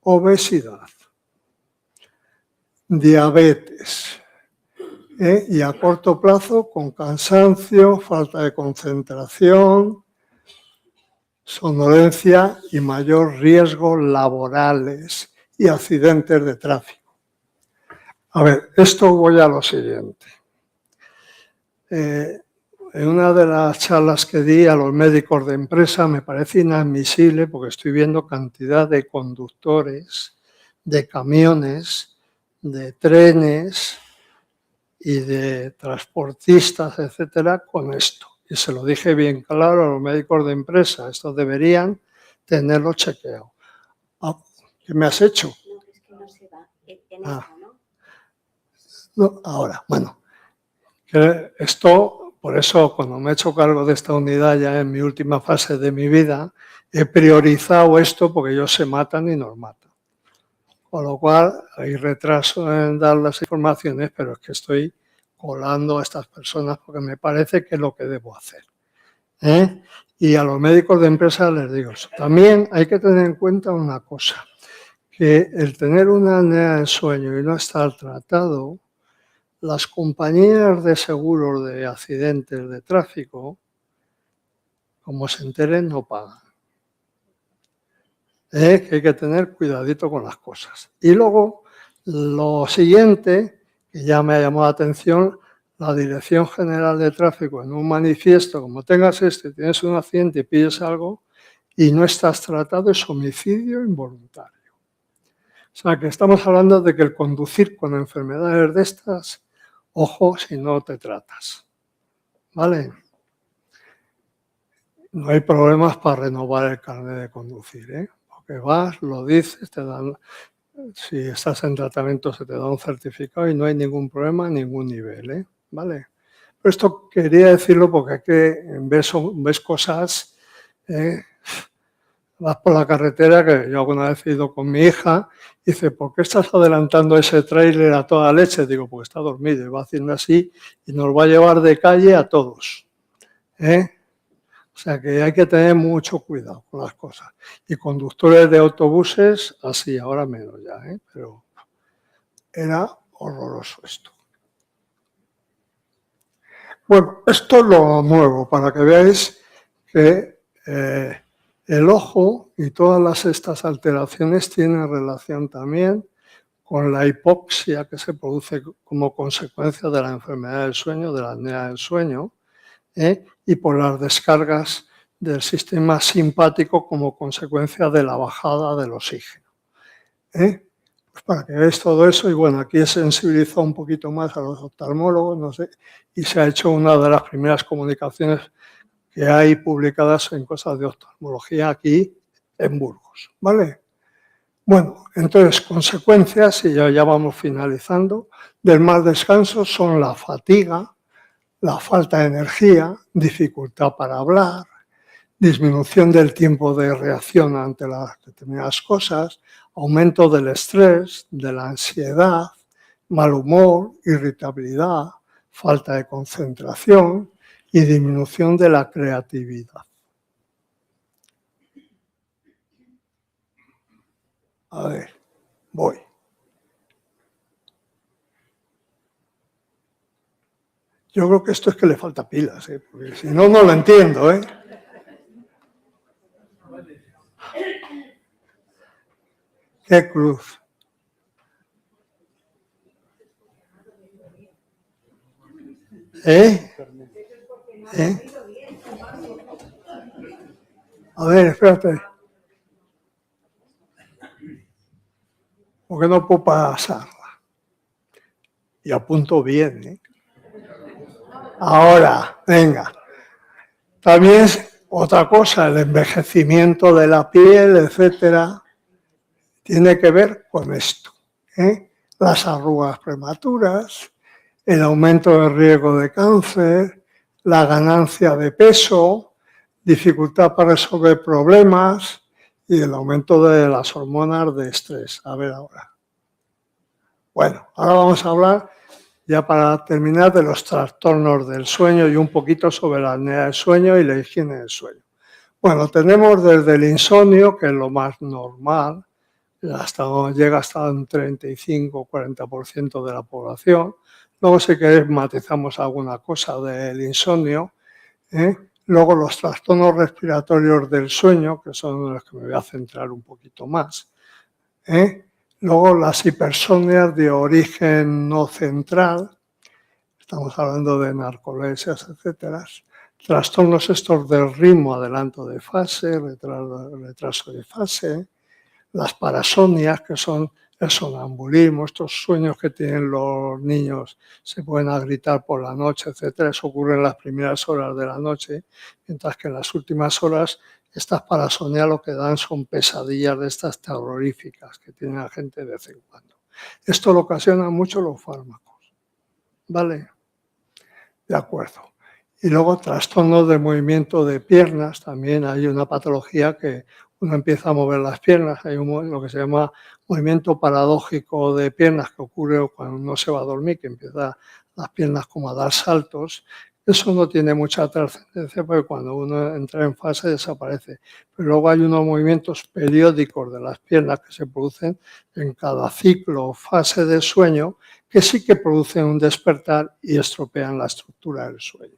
obesidad, diabetes, y a corto plazo con cansancio, falta de concentración, somnolencia y mayor riesgo laborales y accidentes de tráfico. A ver, esto voy a lo siguiente. En una de las charlas que di a los médicos de empresa me parece inadmisible porque estoy viendo cantidad de conductores, de camiones, de trenes y de transportistas, etcétera, con esto. Y se lo dije bien claro a los médicos de empresa, estos deberían tenerlo chequeado. ¿Qué me has hecho? No, es que no se va en esta, ¿no? No, ahora, bueno, que esto, por eso cuando me he hecho cargo de esta unidad ya en mi última fase de mi vida, he priorizado esto porque ellos se matan y nos matan. Con lo cual hay retraso en dar las informaciones, pero es que estoy colando a estas personas porque me parece que es lo que debo hacer. Y a los médicos de empresa les digo eso. También hay que tener en cuenta una cosa, que el tener una apnea del sueño y no estar tratado, las compañías de seguros de accidentes de tráfico, como se enteren, no pagan. Que hay que tener cuidadito con las cosas. Y luego, lo siguiente, que ya me ha llamado la atención, la Dirección General de Tráfico en un manifiesto, como tengas tienes un accidente y pides algo y no estás tratado, es homicidio involuntario. O sea, que estamos hablando de que el conducir con enfermedades de estas, ojo si no te tratas. ¿Vale? No hay problemas para renovar el carnet de conducir, Porque vas, lo dices, te dan, si estás en tratamiento se te da un certificado y no hay ningún problema a ningún nivel, ¿vale? Pero esto quería decirlo porque es que ves cosas, vas por la carretera, que yo alguna vez he ido con mi hija, y dice, ¿por qué estás adelantando ese tráiler a toda leche? Digo, porque está dormido y va haciendo así y nos va a llevar de calle a todos, O sea que hay que tener mucho cuidado con las cosas. Y conductores de autobuses, así, ahora menos ya, pero era horroroso esto. Bueno, esto es lo nuevo, para que veáis que el ojo y todas estas alteraciones tienen relación también con la hipoxia que se produce como consecuencia de la enfermedad del sueño, de la apnea del sueño, y por las descargas del sistema simpático como consecuencia de la bajada del oxígeno. Pues para que veáis todo eso, y bueno, aquí he sensibilizado un poquito más a los oftalmólogos, no sé, y se ha hecho una de las primeras comunicaciones que hay publicadas en cosas de oftalmología aquí en Burgos, ¿vale? Bueno, entonces, consecuencias, y ya vamos finalizando, del mal descanso son la fatiga, la falta de energía, dificultad para hablar, disminución del tiempo de reacción ante las determinadas cosas, aumento del estrés, de la ansiedad, mal humor, irritabilidad, falta de concentración y disminución de la creatividad. A ver, voy. Yo creo que esto es que le falta pilas, porque si no, no lo entiendo, ¿Qué cruz? A ver, espérate. ¿Por qué no puedo pasarla? Y apunto bien, ¿eh? Ahora, venga. También es otra cosa, el envejecimiento de la piel, etcétera, tiene que ver con esto, ¿eh? Las arrugas prematuras, el aumento del riesgo de cáncer, la ganancia de peso, dificultad para resolver problemas y el aumento de las hormonas de estrés. A ver ahora. Bueno, ahora vamos a hablar, ya para terminar, de los trastornos del sueño y un poquito sobre la apnea del sueño y la higiene del sueño. Bueno, tenemos desde el insomnio, que es lo más normal, llega hasta un 35-40% de la población. Luego, si queréis, matizamos alguna cosa del insomnio, ¿eh? Luego, los trastornos respiratorios del sueño, que son los que me voy a centrar un poquito más, ¿eh? Luego, las hipersomnias de origen no central, estamos hablando de narcolesias, etcétera. Trastornos estos del ritmo, adelanto de fase, retraso de fase. Las parasomnias, que son el sonambulismo, estos sueños que tienen los niños, se pueden a gritar por la noche, etcétera. Eso ocurre en las primeras horas de la noche, mientras que en las últimas horas estas parasomnias lo que dan son pesadillas de estas terroríficas que tiene la gente de vez en cuando. Esto lo ocasionan mucho los fármacos, ¿vale? De acuerdo. Y luego trastornos de movimiento de piernas, también hay una patología que uno empieza a mover las piernas, hay lo que se llama movimiento paradójico de piernas que ocurre cuando uno se va a dormir, que empieza las piernas como a dar saltos. Eso no tiene mucha trascendencia porque cuando uno entra en fase desaparece. Pero luego hay unos movimientos periódicos de las piernas que se producen en cada ciclo o fase de sueño que sí que producen un despertar y estropean la estructura del sueño.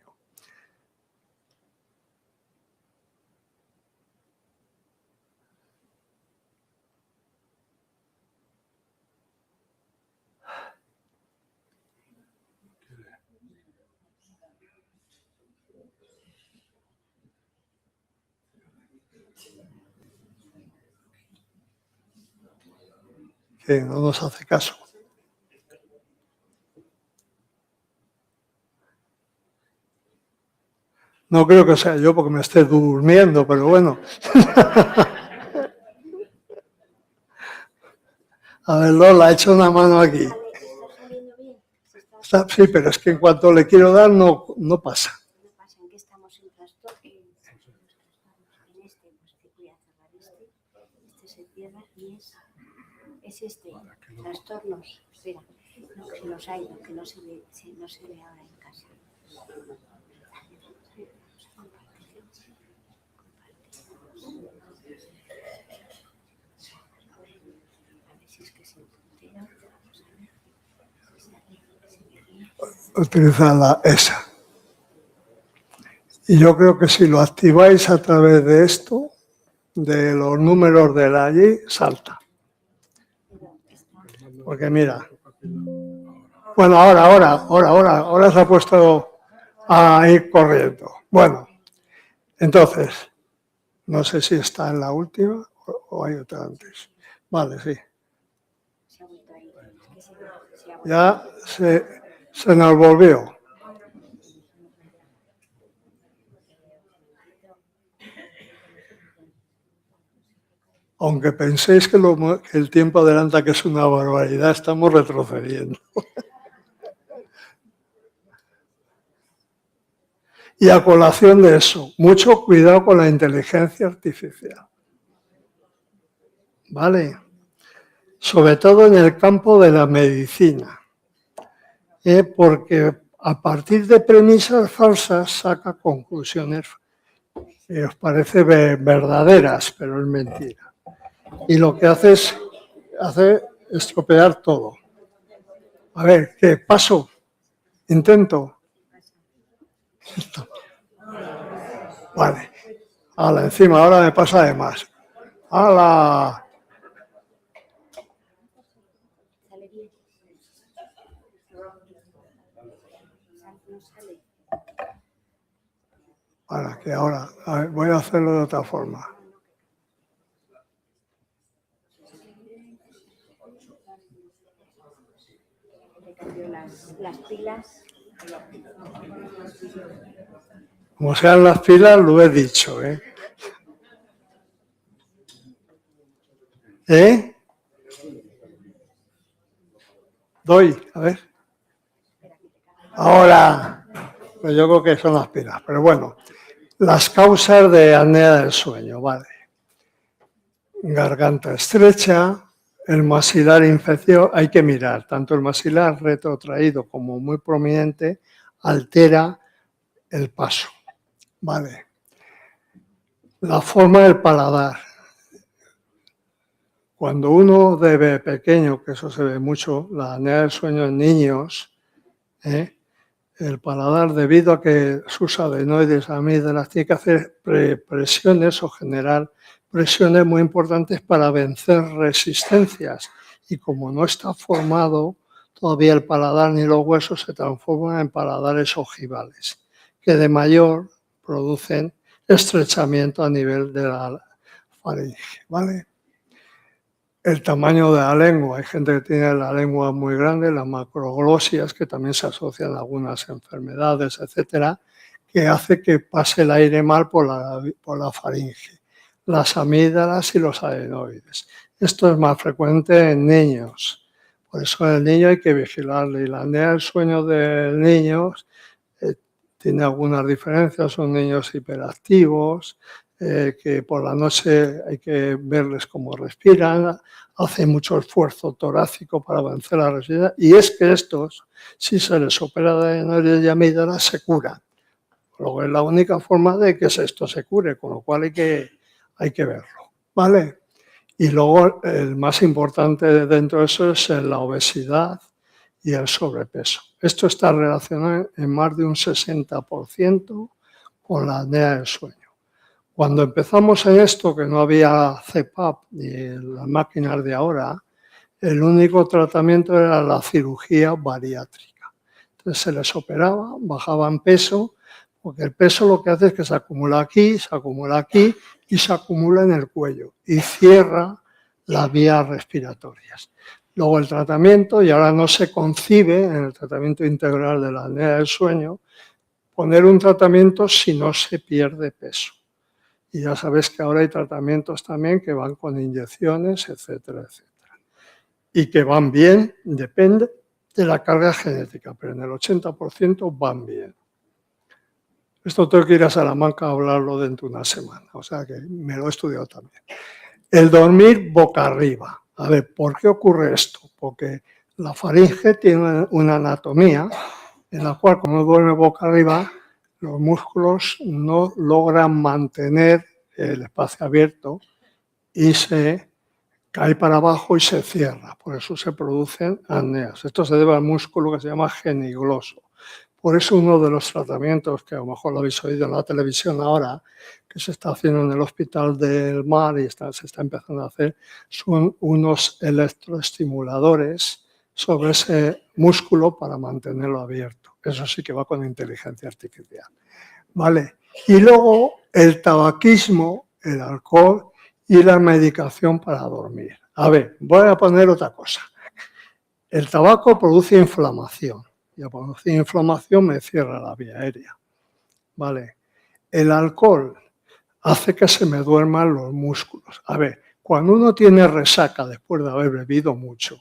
Que no nos hace caso. No creo que sea yo porque me esté durmiendo, pero bueno. A ver, Lola, ha hecho una mano aquí. Sí, pero es que en cuanto le quiero dar no pasa. No pasa, en que estamos en trastorno. En este, pues que voy a cerrar este se cierra y es este, trastornos. Espera, no, que los hay, que no se ve ahora en casa. Utilizad esa. Y yo creo que si lo activáis a través de esto, de los números de la allí, salta. Porque mira. Bueno, ahora se ha puesto a ir corriendo. Bueno, entonces, no sé si está en la última o hay otra antes. Vale, sí. Ya se nos volvió. Aunque penséis que el tiempo adelanta que es una barbaridad, estamos retrocediendo. Y a colación de eso, mucho cuidado con la inteligencia artificial. ¿Vale? Sobre todo en el campo de la medicina. Porque a partir de premisas falsas saca conclusiones que os parece verdaderas, pero es mentira. Y lo que hace es estropear todo. A ver, ¿qué? ¿Paso? ¿Intento? Vale. Ala, encima, ahora me pasa de más. ¡Hala! Para que ahora, a ver, voy a hacerlo de otra forma. Le cambió las pilas. Como sean las pilas, lo he dicho, ¿eh? ¿Eh? Doy, a ver. Ahora, pues yo creo que son las pilas, pero bueno. Las causas de apnea del sueño, vale. Garganta estrecha, el maxilar infección, hay que mirar, tanto el maxilar retrotraído como muy prominente altera el paso, vale. La forma del paladar. Cuando uno de pequeño, que eso se ve mucho, la apnea del sueño en niños, el paladar, debido a que sus adenoides, amígdalas, tiene que hacer presiones o generar presiones muy importantes para vencer resistencias. Y como no está formado todavía el paladar ni los huesos, se transforman en paladares ojivales, que de mayor producen estrechamiento a nivel de la faringe, ¿vale? El tamaño de la lengua. Hay gente que tiene la lengua muy grande, las macroglosias, que también se asocian a algunas enfermedades, etcétera, que hace que pase el aire mal por la faringe, las amígdalas y los adenoides. Esto es más frecuente en niños. Por eso en el niño hay que vigilarle. Y la apnea del sueño de niños tiene algunas diferencias. Son niños hiperactivos, que por la noche hay que verles cómo respiran, hacen mucho esfuerzo torácico para vencer la resistencia, y es que estos, si se les opera de adenoides y amígdalas, se curan. Luego es la única forma de que esto se cure, con lo cual hay que verlo, ¿vale? Y luego el más importante dentro de eso es la obesidad y el sobrepeso. Esto está relacionado en más de un 60% con la apnea del sueño. Cuando empezamos en esto, que no había CPAP ni las máquinas de ahora, el único tratamiento era la cirugía bariátrica. Entonces se les operaba, bajaban peso, porque el peso lo que hace es que se acumula aquí y se acumula en el cuello y cierra las vías respiratorias. Luego el tratamiento, y ahora no se concibe en el tratamiento integral de la apnea del sueño, poner un tratamiento si no se pierde peso. Y ya sabes que ahora hay tratamientos también que van con inyecciones, etcétera, etcétera. Y que van bien, depende de la carga genética, pero en el 80% van bien. Esto tengo que ir a Salamanca a hablarlo dentro de una semana, o sea que me lo he estudiado también. El dormir boca arriba. A ver, ¿por qué ocurre esto? Porque la faringe tiene una anatomía en la cual, cuando uno duerme boca arriba, los músculos no logran mantener el espacio abierto y se cae para abajo y se cierra. Por eso se producen apneas. Esto se debe al músculo que se llama genigloso. Por eso uno de los tratamientos, que a lo mejor lo habéis oído en la televisión ahora, que se está haciendo en el Hospital del Mar y se está empezando a hacer, son unos electroestimuladores sobre ese músculo para mantenerlo abierto. Eso sí que va con inteligencia artificial, ¿vale? Y luego el tabaquismo, el alcohol y la medicación para dormir. A ver, voy a poner otra cosa. El tabaco produce inflamación. Y al producir inflamación me cierra la vía aérea, ¿vale? El alcohol hace que se me duerman los músculos. A ver, cuando uno tiene resaca después de haber bebido mucho,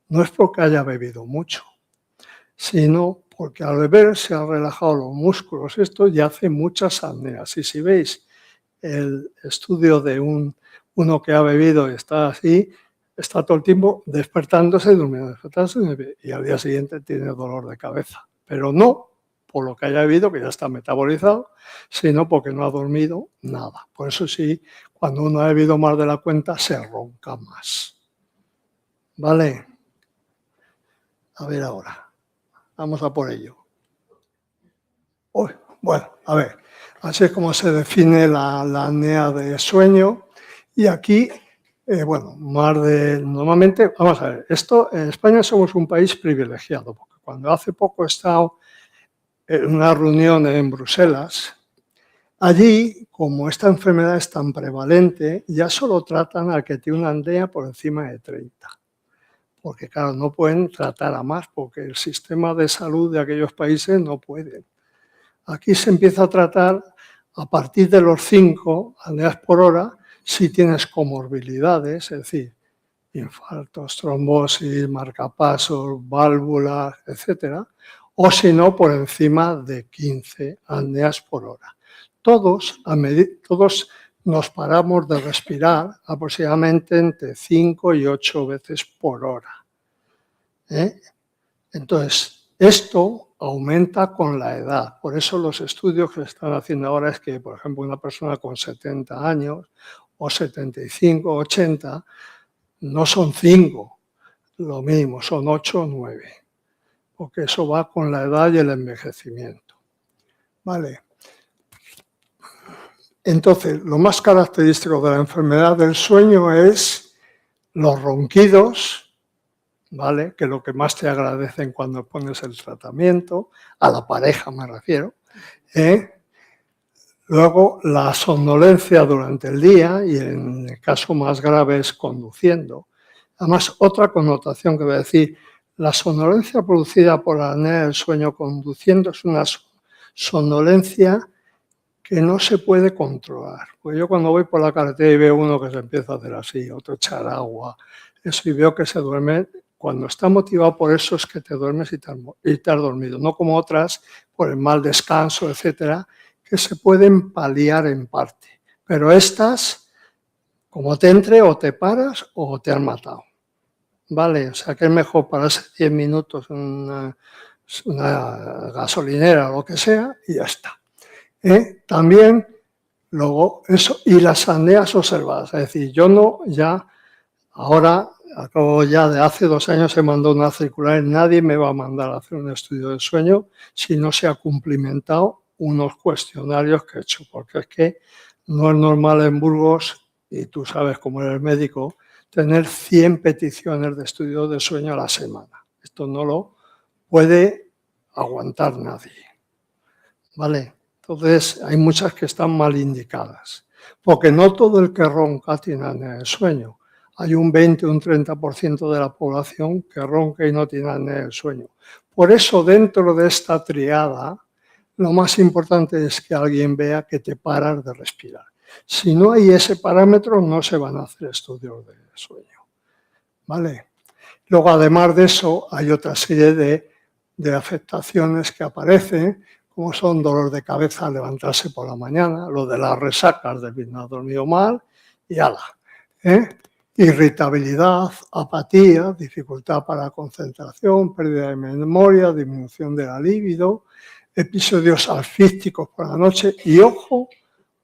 no es porque haya bebido mucho, sino porque al beber se han relajado los músculos. Esto ya hace muchas apneas. Y si veis el estudio de uno que ha bebido y está así, está todo el tiempo despertándose y durmiendo, y al día siguiente tiene dolor de cabeza. Pero no por lo que haya bebido, que ya está metabolizado, sino porque no ha dormido nada. Por eso sí, cuando uno ha bebido más de la cuenta, se ronca más. ¿Vale? A ver ahora. Vamos a por ello. Bueno, a ver. Así es como se define la apnea de sueño. Y aquí, normalmente, vamos a ver, esto en España somos un país privilegiado, porque cuando hace poco he estado en una reunión en Bruselas, allí, como esta enfermedad es tan prevalente, ya solo tratan al que tiene una apnea por encima de 30. porque claro, no pueden tratar a más, porque el sistema de salud de aquellos países no puede. Aquí se empieza a tratar a partir de los 5 apneas por hora si tienes comorbilidades, es decir, infartos, trombosis, marcapasos, válvulas, etcétera, o si no, por encima de 15 apneas por hora. Todos nos paramos de respirar aproximadamente entre 5 y 8 veces por hora. Entonces, esto aumenta con la edad. Por eso los estudios que se están haciendo ahora es que, por ejemplo, una persona con 70 años o 75, 80, no son 5, lo mínimo, son 8 o 9, porque eso va con la edad y el envejecimiento. ¿Vale? Entonces, lo más característico de la enfermedad del sueño es los ronquidos, ¿vale? Que es lo que más te agradecen cuando pones el tratamiento, a la pareja me refiero. Luego, la somnolencia durante el día y en el caso más grave es conduciendo. Además, otra connotación que voy a decir, la somnolencia producida por la apnea del sueño conduciendo es una somnolencia que no se puede controlar. Pues yo cuando voy por la carretera y veo uno que se empieza a hacer así, otro echar agua, eso, y veo que se duerme, cuando está motivado por eso es que te duermes y te has dormido, no como otras por el mal descanso, etcétera, que se pueden paliar en parte. Pero estas, como te entre, o te paras o te han matado. ¿Vale? O sea que es mejor pararse 10 minutos en una gasolinera o lo que sea y ya está. También, luego, eso, y las apneas observadas. Es decir, yo no, ya, ahora, acabo ya de hace 2 años se mandó una circular, nadie me va a mandar a hacer un estudio del sueño si no se ha cumplimentado unos cuestionarios que he hecho, porque es que no es normal en Burgos, y tú sabes cómo eres médico, tener 100 peticiones de estudio de sueño a la semana. Esto no lo puede aguantar nadie. ¿Vale? Entonces, hay muchas que están mal indicadas, porque no todo el que ronca tiene apnea del sueño. Hay un 20 o un 30% de la población que ronca y no tiene apnea del sueño. Por eso, dentro de esta triada, lo más importante es que alguien vea que te paras de respirar. Si no hay ese parámetro, no se van a hacer estudios de sueño. ¿Vale? Luego, además de eso, hay otra serie de afectaciones que aparecen, como son dolor de cabeza al levantarse por la mañana, lo de las resacas del no haber dormido mal, y ala. Irritabilidad, apatía, dificultad para la concentración, pérdida de memoria, disminución de la libido, episodios asfícticos por la noche y, ojo,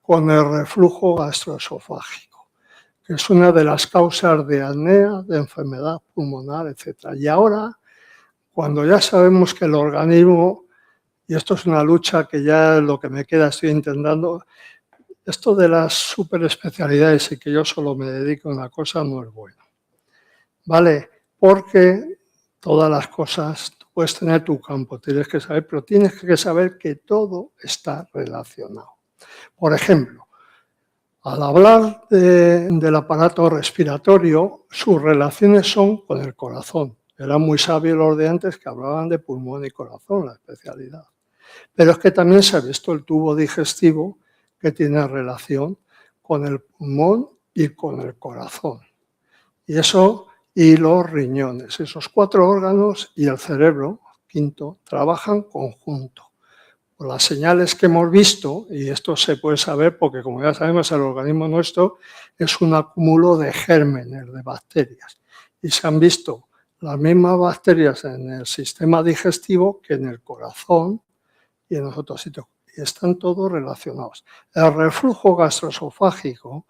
con el reflujo gastroesofágico, que es una de las causas de apnea, de enfermedad pulmonar, etc. Y ahora, cuando ya sabemos que el organismo, y esto es una lucha que ya lo que me queda estoy intentando, esto de las superespecialidades y que yo solo me dedico a una cosa no es bueno. ¿Vale? Porque todas las cosas, tú puedes tener tu campo, tienes que saber, pero tienes que saber que todo está relacionado. Por ejemplo, al hablar del aparato respiratorio, sus relaciones son con el corazón. Eran muy sabios los de antes que hablaban de pulmón y corazón, la especialidad. Pero es que también se ha visto el tubo digestivo que tiene relación con el pulmón y con el corazón. Y eso, y los riñones, esos 4 órganos y el cerebro, quinto, trabajan conjunto. Por las señales que hemos visto, y esto se puede saber porque, como ya sabemos, el organismo nuestro es un acúmulo de gérmenes, de bacterias. Y se han visto las mismas bacterias en el sistema digestivo que en el corazón y en los otros sitios. Y están todos relacionados. El reflujo gastroesofágico,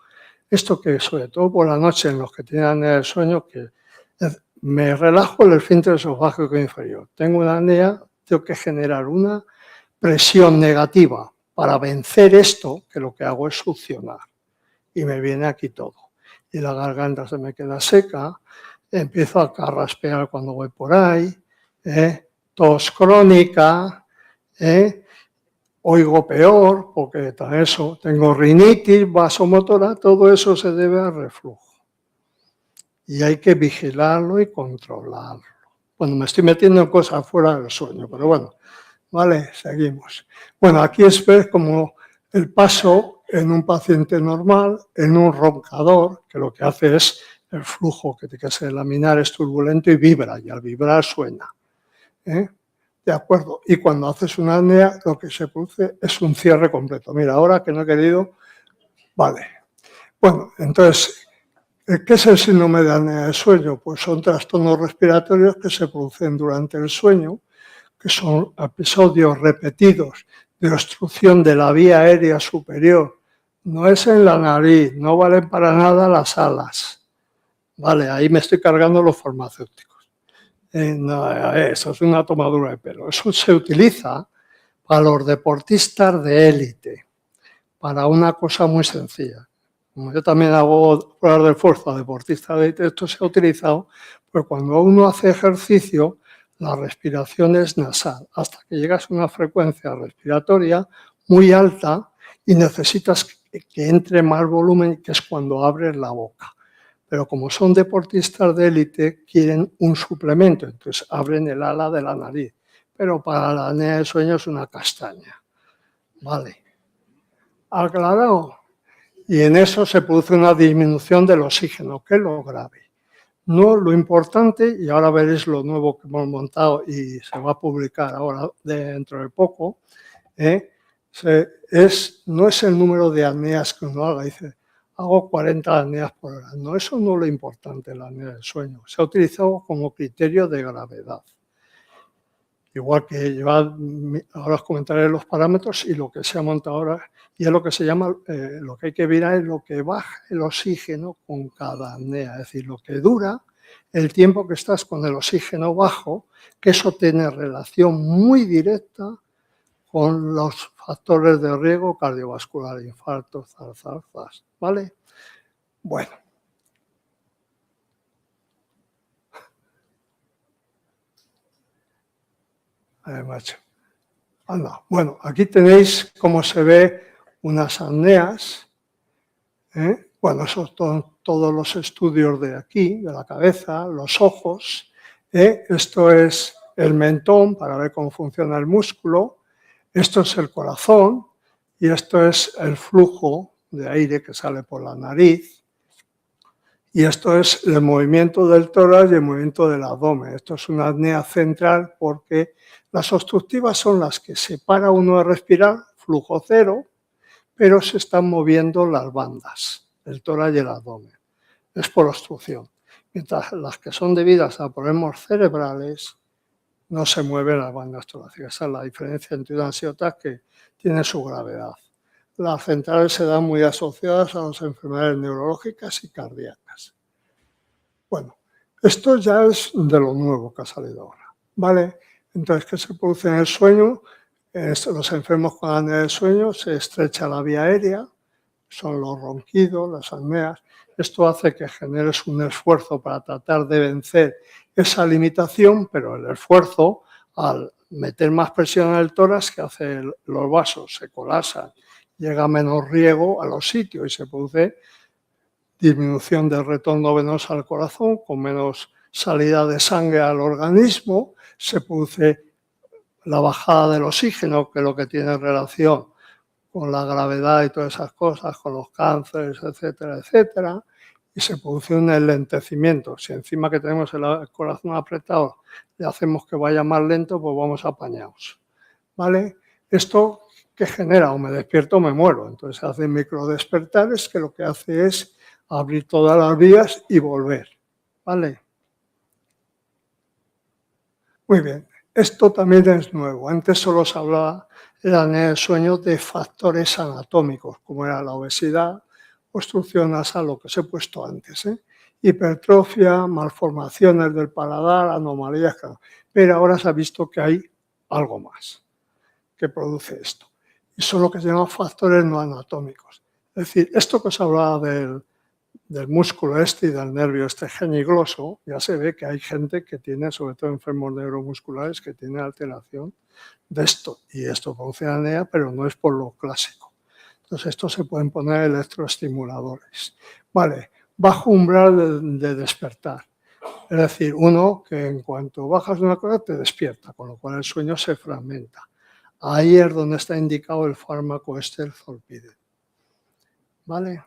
esto que sobre todo por la noche en los que tienen apnea del sueño, que me relajo el esfínter esofágico inferior. Tengo una apnea, tengo que generar una presión negativa para vencer esto, que lo que hago es succionar. Y me viene aquí todo. Y la garganta se me queda seca, empiezo a carraspear cuando voy por ahí, tos crónica, oigo peor, porque eso, tengo rinitis, vasomotora, todo eso se debe al reflujo. y hay que vigilarlo y controlarlo. Bueno, me estoy metiendo en cosas fuera del sueño, pero bueno, vale, seguimos. Bueno, aquí es ver como el paso en un paciente normal, en un roncador, que lo que hace es el flujo que tiene que ser laminar, es turbulento y vibra, y al vibrar suena. De acuerdo, y cuando haces una apnea, lo que se produce es un cierre completo. Mira, ahora que no he querido, vale. Bueno, entonces, ¿qué es el síndrome de apnea de sueño? Pues son trastornos respiratorios que se producen durante el sueño, que son episodios repetidos de obstrucción de la vía aérea superior. No es en la nariz, no valen para nada las alas. Vale, ahí me estoy cargando los farmacéuticos. No, eso es una tomadura de pelo. Eso se utiliza para los deportistas de élite, para una cosa muy sencilla. Como yo también hago pruebas de esfuerzo a deportistas de élite, esto se ha utilizado, pues cuando uno hace ejercicio, la respiración es nasal, hasta que llegas a una frecuencia respiratoria muy alta y necesitas que entre más volumen, que es cuando abres la boca. Pero como son deportistas de élite, quieren un suplemento, entonces abren el ala de la nariz. Pero para la apnea de sueño es una castaña. Vale. Aclarado. Y en eso se produce una disminución del oxígeno, que es lo grave. No lo importante, y ahora veréis lo nuevo que hemos montado y se va a publicar ahora dentro de poco, no es el número de apneas que uno haga. Dice, hago 40 apneas por hora. No, eso no es lo importante en la apnea del sueño. Se ha utilizado como criterio de gravedad. Igual que ahora os comentaré los parámetros y lo que se ha montado ahora, y es lo que se llama, lo que hay que mirar es lo que baja el oxígeno con cada apnea, es decir, lo que dura el tiempo que estás con el oxígeno bajo, que eso tiene relación muy directa con los factores de riesgo cardiovascular, infartos, alzas, ¿vale? Bueno. Macho. Anda. Bueno, aquí tenéis cómo se ve unas apneas. Bueno, esos son todos los estudios de aquí, de la cabeza, los ojos. Esto es el mentón para ver cómo funciona el músculo. Esto es el corazón y esto es el flujo de aire que sale por la nariz. Y esto es el movimiento del tórax y el movimiento del abdomen. Esto es una apnea central porque las obstructivas son las que se para uno de respirar, flujo cero, pero se están moviendo las bandas, el tórax y el abdomen. Es por obstrucción. Mientras las que son debidas a problemas cerebrales, no se mueven las bandas torácicas. Esa es la diferencia entre unas y otras, que tiene su gravedad. Las centrales se dan muy asociadas a las enfermedades neurológicas y cardíacas. Bueno, esto ya es de lo nuevo que ha salido ahora, ¿vale? Entonces, ¿qué se produce en el sueño? Los enfermos con apnea del sueño se estrecha la vía aérea, son los ronquidos, las apneas. Esto hace que generes un esfuerzo para tratar de vencer esa limitación, pero el esfuerzo, al meter más presión en el tórax, que hace los vasos se colapsan, llega menos riego a los sitios y se produce disminución del retorno venoso al corazón, con menos salida de sangre al organismo, se produce la bajada del oxígeno, que es lo que tiene relación con la gravedad y todas esas cosas, con los cánceres, etcétera, etcétera, y se produce un enlentecimiento. Si encima que tenemos el corazón apretado le hacemos que vaya más lento, pues vamos apañados, ¿vale? Esto que genera, o me despierto o me muero. Entonces se hacen microdespertares, que lo que hace es abrir todas las vías y volver, ¿vale? Muy bien, esto también es nuevo. Antes solo se hablaba en la apnea del sueño de factores anatómicos, como era la obesidad, obstrucción nasal, lo que os he puesto antes, hipertrofia, malformaciones del paladar, anomalías, pero ahora se ha visto que hay algo más que produce esto. Y son lo que se llaman factores no anatómicos. Es decir, esto que os hablaba del músculo y del nervio genigloso, ya se ve que hay gente que tiene, sobre todo enfermos neuromusculares, que tienen alteración de esto. Y esto produce apnea, pero no es por lo clásico. Entonces, esto se pueden poner electroestimuladores. Vale, bajo umbral de despertar. Es decir, uno que en cuanto bajas de una cosa te despierta, con lo cual el sueño se fragmenta. Ahí es donde está indicado el fármaco el zolpidem. ¿Vale?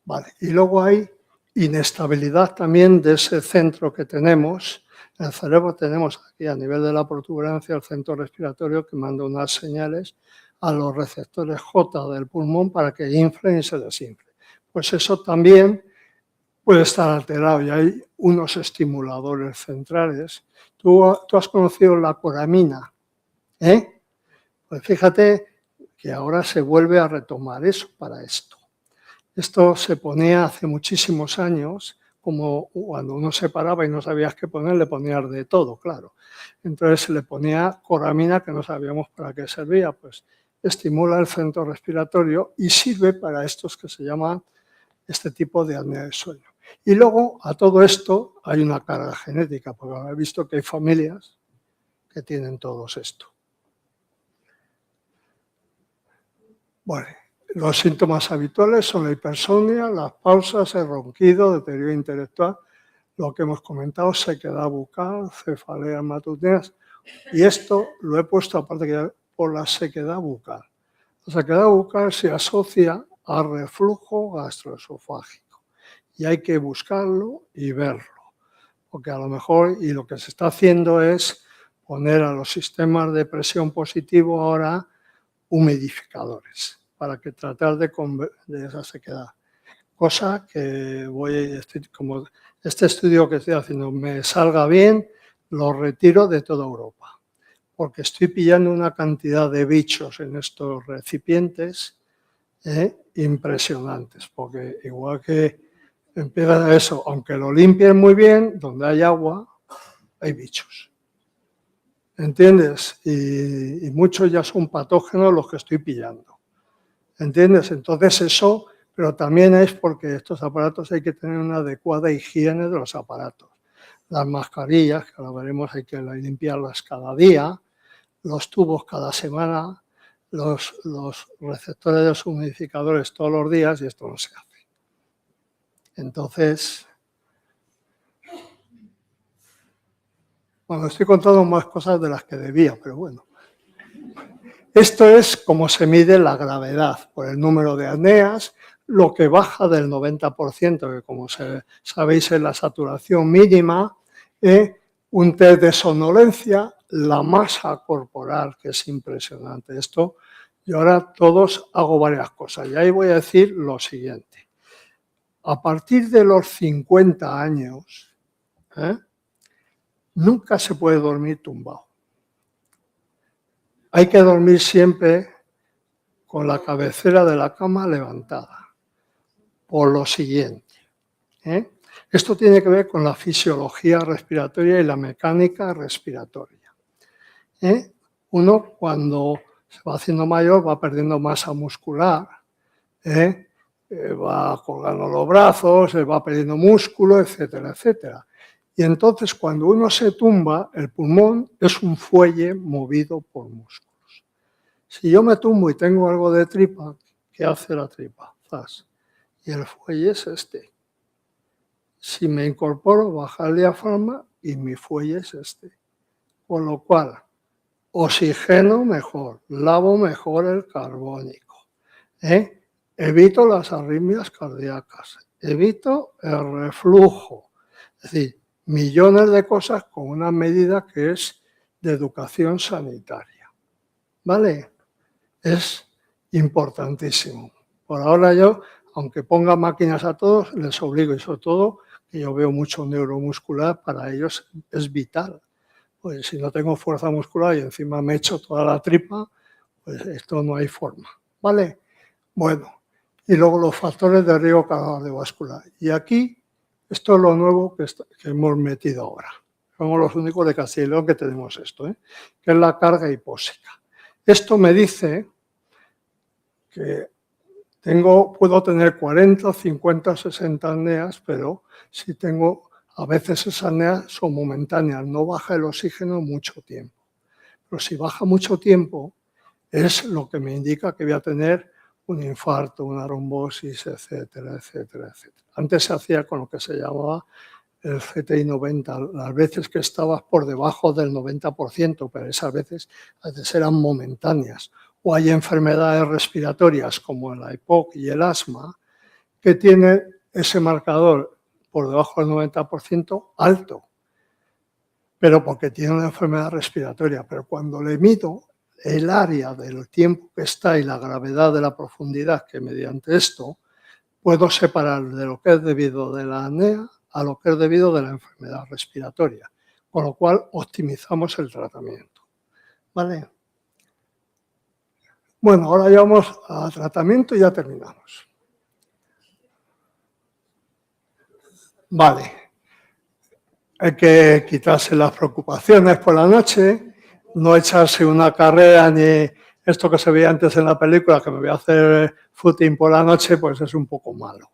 Vale. Y luego hay inestabilidad también de ese centro que tenemos. En el cerebro tenemos aquí a nivel de la protuberancia el centro respiratorio que manda unas señales a los receptores J del pulmón para que inflen y se desinflen. Pues eso también puede estar alterado y hay unos estimuladores centrales. Tú has conocido la coramina, ¿eh? Pues fíjate que ahora se vuelve a retomar eso para esto. Esto se ponía hace muchísimos años, como cuando uno se paraba y no sabías qué poner, le ponías de todo, claro. Entonces se le ponía coramina, que no sabíamos para qué servía, pues estimula el centro respiratorio y sirve para estos que se llaman este tipo de apnea de sueño. Y luego a todo esto hay una carga genética, porque he visto que hay familias que tienen todos esto. Bueno, los síntomas habituales son la hipersomnia, las pausas, el ronquido, deterioro intelectual, lo que hemos comentado, sequedad bucal, cefaleas matutinas, y esto lo he puesto aparte que por la sequedad bucal. La sequedad bucal se asocia a reflujo gastroesofágico y hay que buscarlo y verlo, porque a lo mejor, y lo que se está haciendo es poner a los sistemas de presión positivo ahora humidificadores para que tratar de esa sequedad. Cosa que como este estudio que estoy haciendo me salga bien, lo retiro de toda Europa, porque estoy pillando una cantidad de bichos en estos recipientes impresionantes, porque igual que empiezan eso, aunque lo limpien muy bien, donde hay agua, hay bichos. ¿Entiendes? Y muchos ya son patógenos los que estoy pillando. ¿Entiendes? Entonces eso, pero también es porque estos aparatos hay que tener una adecuada higiene de los aparatos. Las mascarillas, que ahora veremos, hay que limpiarlas cada día, los tubos cada semana, los receptores de los humidificadores todos los días, y esto no se hace. Entonces, bueno, estoy contando más cosas de las que debía, pero bueno. Esto es como se mide la gravedad, por el número de apneas, lo que baja del 90%, que como sabéis es la saturación mínima, un test de somnolencia, la masa corporal, que es impresionante. Esto, yo ahora todos hago varias cosas, y ahí voy a decir lo siguiente. A partir de los 50 años, nunca se puede dormir tumbado. Hay que dormir siempre con la cabecera de la cama levantada, por lo siguiente. Esto tiene que ver con la fisiología respiratoria y la mecánica respiratoria. Uno, cuando se va haciendo mayor, va perdiendo masa muscular, va colgando los brazos, va perdiendo músculo, etcétera, etcétera. Y entonces, cuando uno se tumba, el pulmón es un fuelle movido por músculos. Si yo me tumbo y tengo algo de tripa, ¿qué hace la tripa? ¡Zas! Y el fuelle es este. Si me incorporo, baja el diafragma y mi fuelle es este. Con lo cual, oxigeno mejor, lavo mejor el carbónico. Evito las arritmias cardíacas, evito el reflujo. Es decir, millones de cosas con una medida que es de educación sanitaria. ¿Vale? Es importantísimo. Por ahora yo, aunque ponga máquinas a todos, les obligo, y sobre todo que yo veo mucho neuromuscular, para ellos es vital. Pues si no tengo fuerza muscular y encima me echo toda la tripa, pues esto no hay forma. ¿Vale? Bueno, y luego los factores de riesgo cardiovascular. Y aquí, esto es lo nuevo que hemos metido ahora. Somos los únicos de Castilla y León que tenemos esto, que es la carga hipóxica. Esto me dice que puedo tener 40, 50, 60 apneas, pero si tengo, a veces esas apneas son momentáneas, no baja el oxígeno mucho tiempo. Pero si baja mucho tiempo, es lo que me indica que voy a tener un infarto, una trombosis, etcétera, etcétera, etcétera. Antes se hacía con lo que se llamaba el CTI 90, las veces que estabas por debajo del 90%, pero esas veces a veces eran momentáneas. O hay enfermedades respiratorias como el EPOC y el asma que tienen ese marcador por debajo del 90% alto, pero porque tiene una enfermedad respiratoria. Pero cuando le mido el área del tiempo que está y la gravedad de la profundidad, que mediante esto puedo separar de lo que es debido de la apnea a lo que es debido de la enfermedad respiratoria, con lo cual optimizamos el tratamiento. ¿Vale? Bueno, ahora ya vamos a tratamiento y ya terminamos. Vale. Hay que quitarse las preocupaciones por la noche, no echarse una carrera ni esto que se veía antes en la película, que me voy a hacer footing por la noche, pues es un poco malo.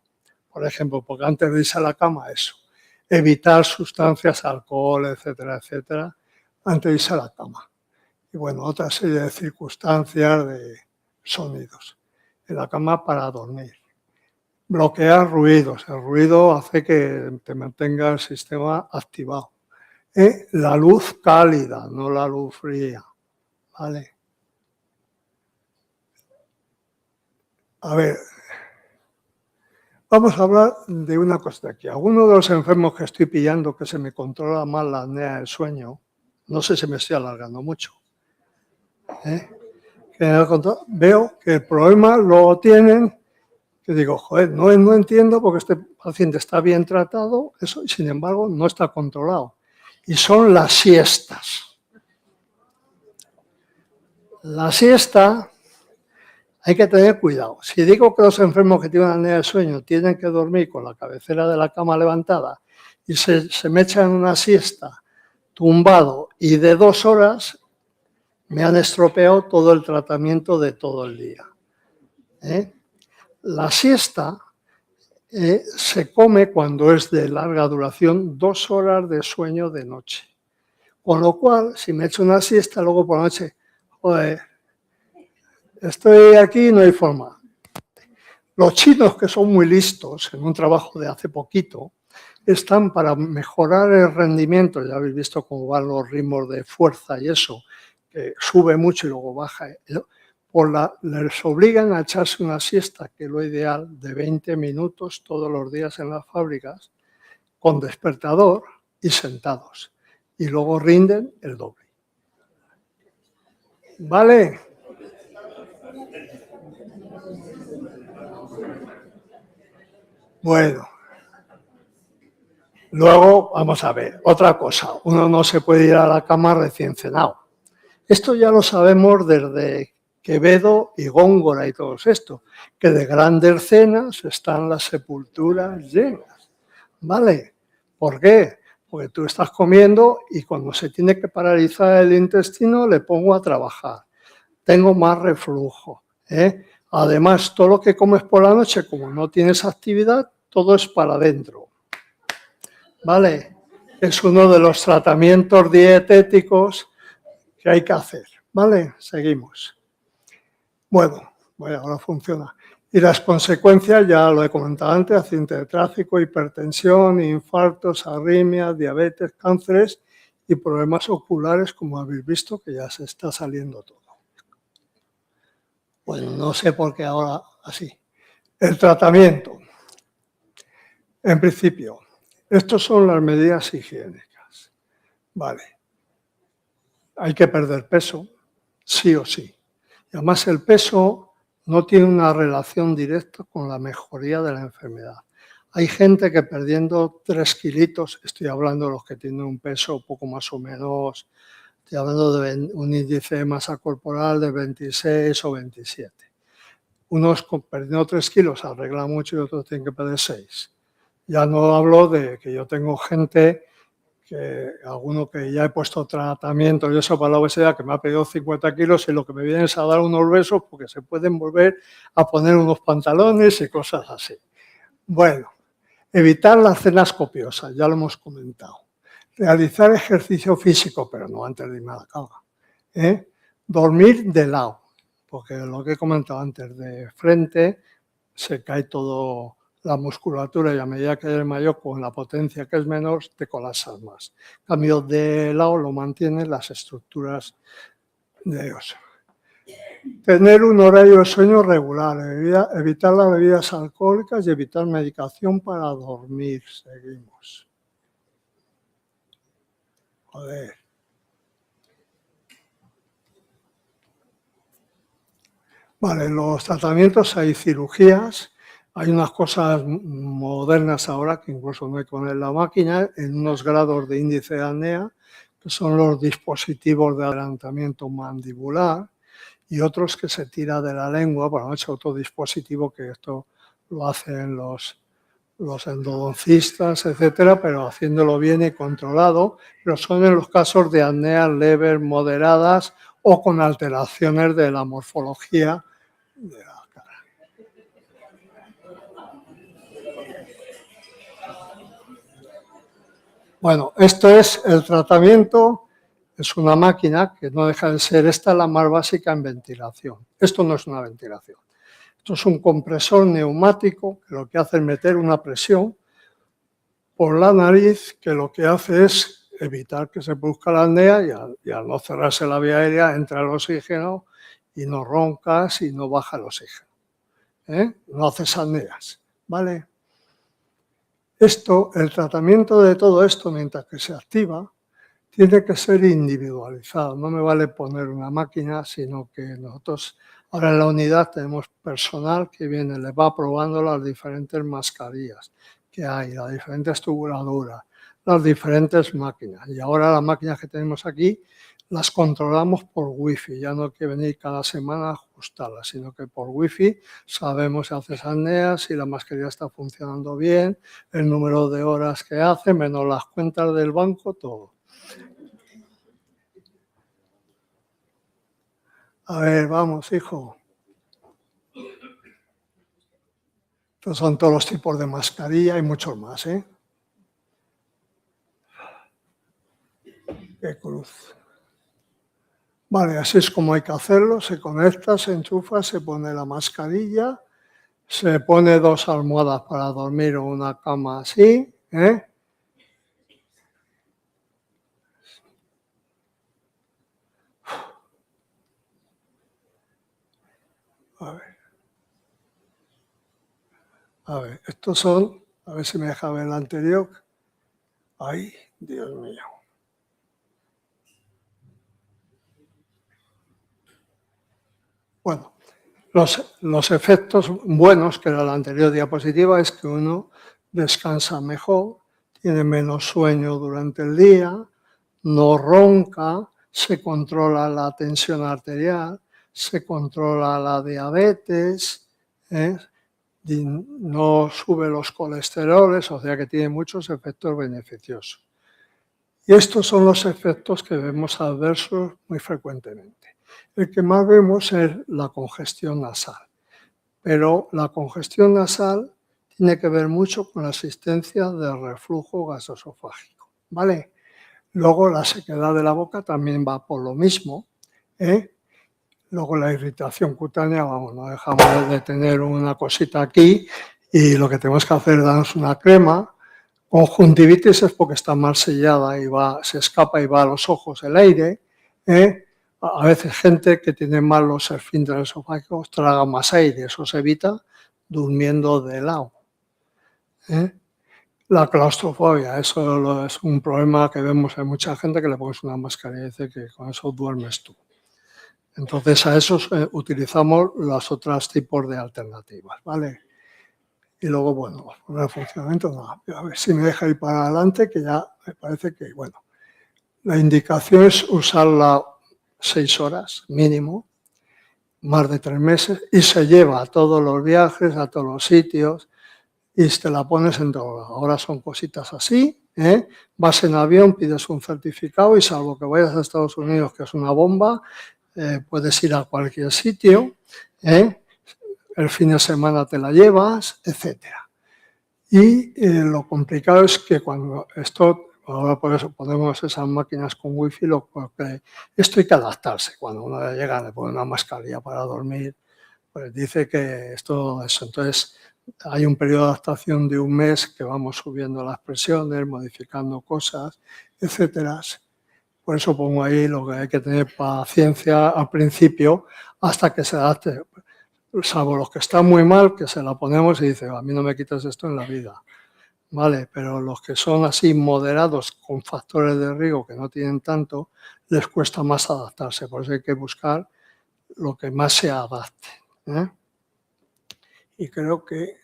Por ejemplo, porque antes de irse a la cama, eso, evitar sustancias, alcohol, etcétera, etcétera, antes de irse a la cama. Y bueno, otra serie de circunstancias, de sonidos en la cama para dormir. Bloquear ruidos. El ruido hace que te mantenga el sistema activado. La luz cálida, no la luz fría. ¿Vale? A ver, vamos a hablar de una cosa de aquí. Algunos de los enfermos que estoy pillando que se me controla mal la apnea del sueño, no sé si me estoy alargando mucho, veo que el problema lo tienen, que digo, joder, no entiendo porque este paciente está bien tratado, eso, y sin embargo no está controlado. Y son las siestas. La siesta hay que tener cuidado. Si digo que los enfermos que tienen apnea del sueño tienen que dormir con la cabecera de la cama levantada y se me echan una siesta tumbado y de 2 horas, me han estropeado todo el tratamiento de todo el día. La siesta se come cuando es de larga duración 2 horas de sueño de noche. Con lo cual, si me echo una siesta, luego por la noche, joder, estoy aquí y no hay forma. Los chinos, que son muy listos, en un trabajo de hace poquito, están para mejorar el rendimiento, ya habéis visto cómo van los ritmos de fuerza y eso, que sube mucho y luego baja, les obligan a echarse una siesta, que es lo ideal, de 20 minutos todos los días en las fábricas, con despertador y sentados. Y luego rinden el doble. ¿Vale? Bueno. Luego, vamos a ver, otra cosa. Uno no se puede ir a la cama recién cenado. Esto ya lo sabemos desde Quevedo y Góngora y todos estos, que de grandes cenas están las sepulturas llenas. ¿Vale? ¿Por qué? Porque tú estás comiendo y cuando se tiene que paralizar el intestino le pongo a trabajar. Tengo más reflujo. Además, todo lo que comes por la noche, como no tienes actividad, todo es para adentro. ¿Vale? Es uno de los tratamientos dietéticos que hay que hacer. ¿Vale? Seguimos. Bueno, ahora funciona. Y las consecuencias, ya lo he comentado antes, accidente de tráfico, hipertensión, infartos, arritmias, diabetes, cánceres y problemas oculares, como habéis visto, que ya se está saliendo todo. Bueno, no sé por qué ahora así. El tratamiento. En principio, estas son las medidas higiénicas. Vale. Hay que perder peso, sí o sí. Y además el peso no tiene una relación directa con la mejoría de la enfermedad. Hay gente que perdiendo 3 kilitos, estoy hablando de los que tienen un peso poco más o menos, estoy hablando de un índice de masa corporal de 26 o 27. Unos perdiendo 3 kilos arreglan mucho y otros tienen que perder 6. Ya no hablo de que yo tengo gente, alguno que ya he puesto tratamiento y eso para la obesidad, que me ha pedido 50 kilos y lo que me viene es a dar unos besos porque se pueden volver a poner unos pantalones y cosas así. Bueno, evitar las cenas copiosas, ya lo hemos comentado. Realizar ejercicio físico, pero no antes de irme a la cama. Dormir de lado, porque lo que he comentado antes, de frente se cae todo la musculatura y a medida que eres mayor, con la potencia que es menor, te colapsas más. En cambio, de lado lo mantienen las estructuras de oso. Tener un horario de sueño regular, evitar las bebidas alcohólicas y evitar medicación para dormir. Seguimos. Joder. Vale, los tratamientos hay cirugías, hay unas cosas modernas ahora que incluso no hay que poner la máquina en unos grados de índice de apnea, que son los dispositivos de adelantamiento mandibular, y otros que se tira de la lengua, bueno, es otro dispositivo que esto lo hacen los endodoncistas, etcétera, pero haciéndolo bien y controlado, pero son en los casos de apneas leves, moderadas o con alteraciones de la morfología de la cara. Bueno, esto es el tratamiento. Es una máquina que no deja de ser, esta es la más básica en ventilación. Esto no es una ventilación. Esto es un compresor neumático que lo que hace es meter una presión por la nariz que lo que hace es evitar que se produzca la apnea y al no cerrarse la vía aérea entra el oxígeno y no roncas y no baja el oxígeno. No haces apneas, ¿vale? El tratamiento de todo esto mientras que se activa tiene que ser individualizado. No me vale poner una máquina, sino que nosotros ahora en la unidad tenemos personal que viene, le va probando las diferentes mascarillas que hay, las diferentes tubuladuras, las diferentes máquinas. Y ahora las máquinas que tenemos aquí las controlamos por wifi. Ya no hay que venir cada semana a ajustarlas, sino que por wifi sabemos si haces apnea, si la mascarilla está funcionando bien, el número de horas que hace, menos las cuentas del banco, todo. A ver, vamos, hijo. Estos son todos los tipos de mascarilla y muchos más, ¿eh? Qué cruz. Vale, así es como hay que hacerlo. Se conecta, se enchufa, se pone la mascarilla, se pone 2 almohadas para dormir o una cama así, ¿eh? A ver, estos son, a ver si me deja ver el anterior. Ay, Dios mío. Bueno, los efectos buenos que era la anterior diapositiva es que uno descansa mejor, tiene menos sueño durante el día, no ronca, se controla la tensión arterial, se controla la diabetes, no sube los colesteroles, o sea que tiene muchos efectos beneficiosos. Y estos son los efectos que vemos adversos muy frecuentemente. El que más vemos es la congestión nasal, pero la congestión nasal tiene que ver mucho con la existencia del reflujo gastroesofágico, ¿vale? Luego la sequedad de la boca también va por lo mismo, Luego la irritación cutánea, vamos, no dejamos de tener una cosita aquí y lo que tenemos que hacer es darnos una crema. Conjuntivitis es porque está mal sellada y se escapa y va a los ojos el aire, A veces gente que tiene mal los esfínteres esofágicos traga más aire, eso se evita durmiendo de lado. La claustrofobia, eso es un problema que vemos en mucha gente que le pones una mascarilla y dice que con eso duermes tú. Entonces a esos utilizamos los otros tipos de alternativas, ¿vale? Y luego, bueno, el funcionamiento, no. A ver si me deja ir para adelante, que ya me parece que, bueno, la indicación es usarla 6 horas mínimo, más de 3 meses, y se lleva a todos los viajes, a todos los sitios, y te la pones en todo. Ahora son cositas así, vas en avión, pides un certificado y salvo que vayas a Estados Unidos, que es una bomba, puedes ir a cualquier sitio, el fin de semana te la llevas, etc. Y lo complicado es que cuando ahora por eso ponemos esas máquinas con wifi, porque esto hay que adaptarse. Cuando uno llega, le pone una mascarilla para dormir, pues dice que esto es. Entonces hay un periodo de adaptación de 1 mes que vamos subiendo las presiones, modificando cosas, etcétera. Por eso pongo ahí lo que hay que tener paciencia al principio hasta que se adapte. Salvo los que están muy mal, que se la ponemos y dicen, a mí no me quitas esto en la vida. Vale, pero los que son así moderados con factores de riesgo que no tienen tanto, les cuesta más adaptarse. Por eso hay que buscar lo que más se adapte. Y creo que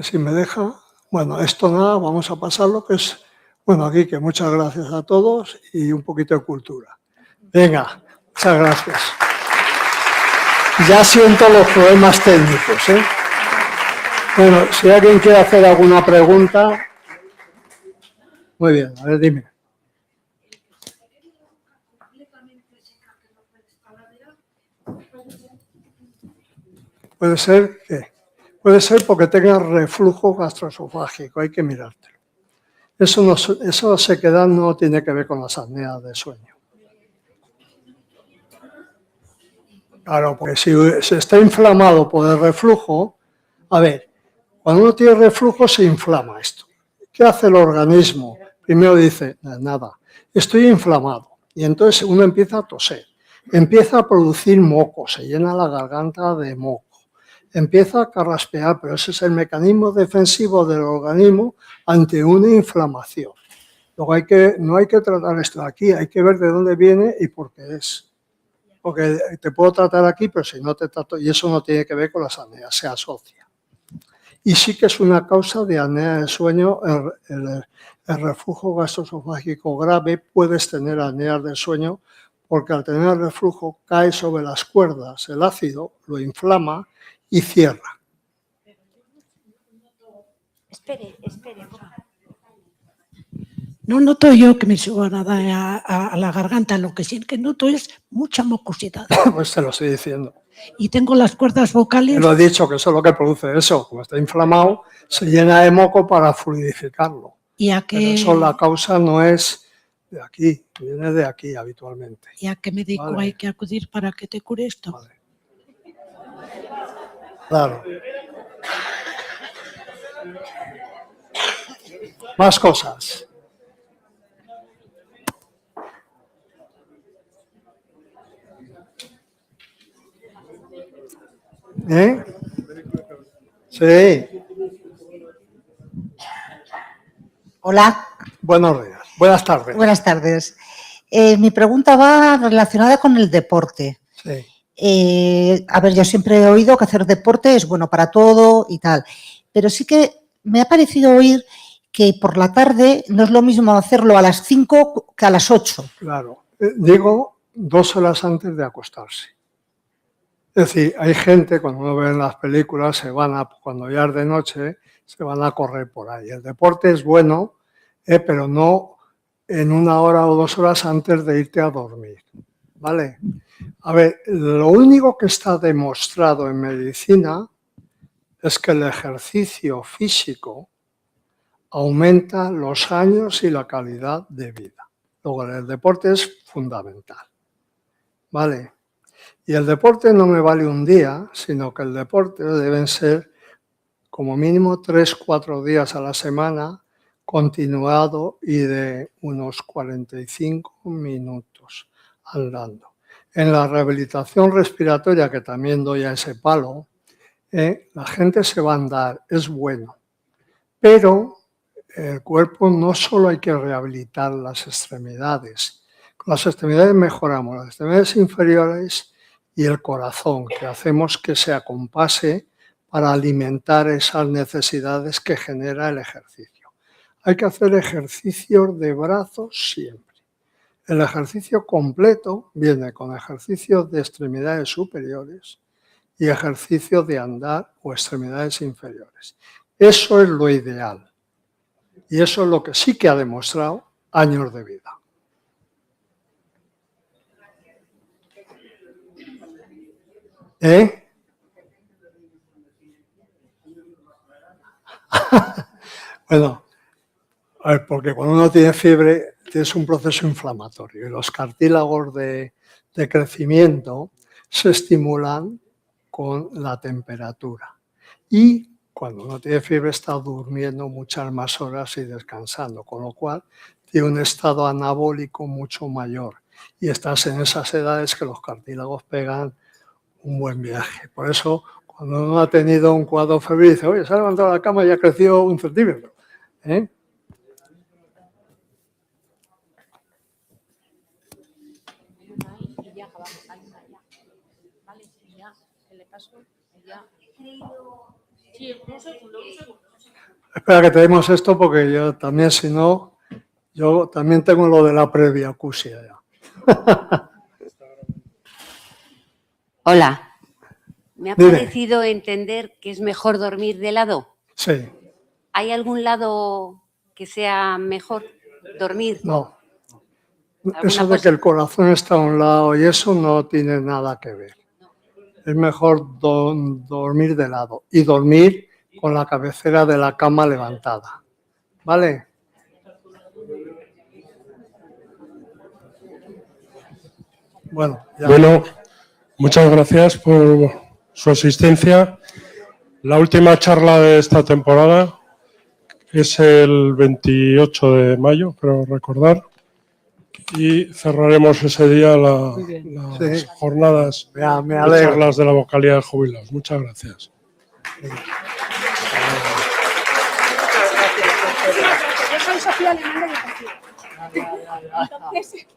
si me deja, bueno, esto nada, vamos a pasarlo, que es, bueno, aquí que muchas gracias a todos y un poquito de cultura. Venga, muchas gracias. Ya siento los problemas técnicos, ¿eh? Bueno, si alguien quiere hacer alguna pregunta. Muy bien, a ver, dime. Puede ser que puede ser porque tenga reflujo gastroesofágico, hay que mirártelo. Eso sequedad no tiene que ver con las apneas de sueño. Claro, porque si se está inflamado por el reflujo, a ver, cuando uno tiene reflujo se inflama esto. ¿Qué hace el organismo? Primero dice, nada, estoy inflamado. Y entonces uno empieza a toser, empieza a producir moco, se llena la garganta de moco, empieza a carraspear, pero ese es el mecanismo defensivo del organismo ante una inflamación. Luego no hay que tratar esto de aquí, hay que ver de dónde viene y por qué es. Porque te puedo tratar aquí, pero si no te trato, y eso no tiene que ver con las apneas, se asocia. Y sí que es una causa de apnea de sueño, el reflujo gastroesofágico grave, puedes tener apneas del sueño, porque al tener el reflujo cae sobre las cuerdas el ácido, lo inflama y cierra. Espere. No noto yo que me suba nada a la garganta, lo que sí que noto es mucha mucosidad. Pues te lo estoy diciendo. Y tengo las cuerdas vocales. Te lo he dicho, que eso es lo que produce eso. Como está inflamado, se llena de moco para fluidificarlo. ¿Y a qué? Pero eso la causa no es de aquí, viene de aquí habitualmente. ¿Y a qué médico hay que acudir para que te cure esto? Vale. Claro. Más cosas. Sí. Hola. Buenos días. Buenas tardes. Buenas tardes. Mi pregunta va relacionada con el deporte. Sí. A ver, yo siempre he oído que hacer deporte es bueno para todo y tal, pero sí que me ha parecido oír que por la tarde no es lo mismo hacerlo a las 5 que a las 8. Claro. Digo 2 horas antes de acostarse. Es decir, hay gente, cuando uno ve en las películas, cuando ya es de noche, se van a correr por ahí. El deporte es bueno, pero no en 1 hora o 2 horas antes de irte a dormir. ¿Vale? A ver, lo único que está demostrado en medicina es que el ejercicio físico aumenta los años y la calidad de vida. Luego, el deporte es fundamental. ¿Vale? Y el deporte no me vale un día, sino que el deporte deben ser como mínimo 3-4 días a la semana, continuado y de unos 45 minutos andando. En la rehabilitación respiratoria, que también doy a ese palo, la gente se va a andar, es bueno. Pero el cuerpo no solo hay que rehabilitar las extremidades. Con las extremidades mejoramos, las extremidades inferiores y el corazón, que hacemos que se acompase para alimentar esas necesidades que genera el ejercicio. Hay que hacer ejercicios de brazos siempre. El ejercicio completo viene con ejercicios de extremidades superiores y ejercicios de andar o extremidades inferiores. Eso es lo ideal. Y eso es lo que sí que ha demostrado años de vida. Bueno, a ver, porque cuando uno tiene fiebre tienes un proceso inflamatorio y los cartílagos de crecimiento se estimulan con la temperatura. Y cuando no tiene fiebre está durmiendo muchas más horas y descansando, con lo cual tiene un estado anabólico mucho mayor. Y estás en esas edades que los cartílagos pegan un buen viaje. Por eso, cuando uno ha tenido un cuadro febril, dice, oye, se ha levantado la cama y ha crecido 1 centímetro. ¿Eh? Espera que tenemos esto porque yo también, si no, yo también tengo lo de la previacusia ya. Hola. Me ha Dime. parecido entender que es mejor dormir de lado. Sí, ¿Hay algún lado que sea mejor dormir? no. ¿Alguna Eso de cosa? que el corazón está a un lado y eso no tiene nada que ver. Es mejor dormir de lado y dormir con la cabecera de la cama levantada. ¿Vale? Bueno, ya. Bueno, muchas gracias por su asistencia. La última charla de esta temporada es el 28 de mayo, creo recordar, y cerraremos ese día las Sí. jornadas me de alegro. charlas de la vocalía de jubilados. Muchas gracias. Yo soy Sofía Alemán de Educación. Entonces,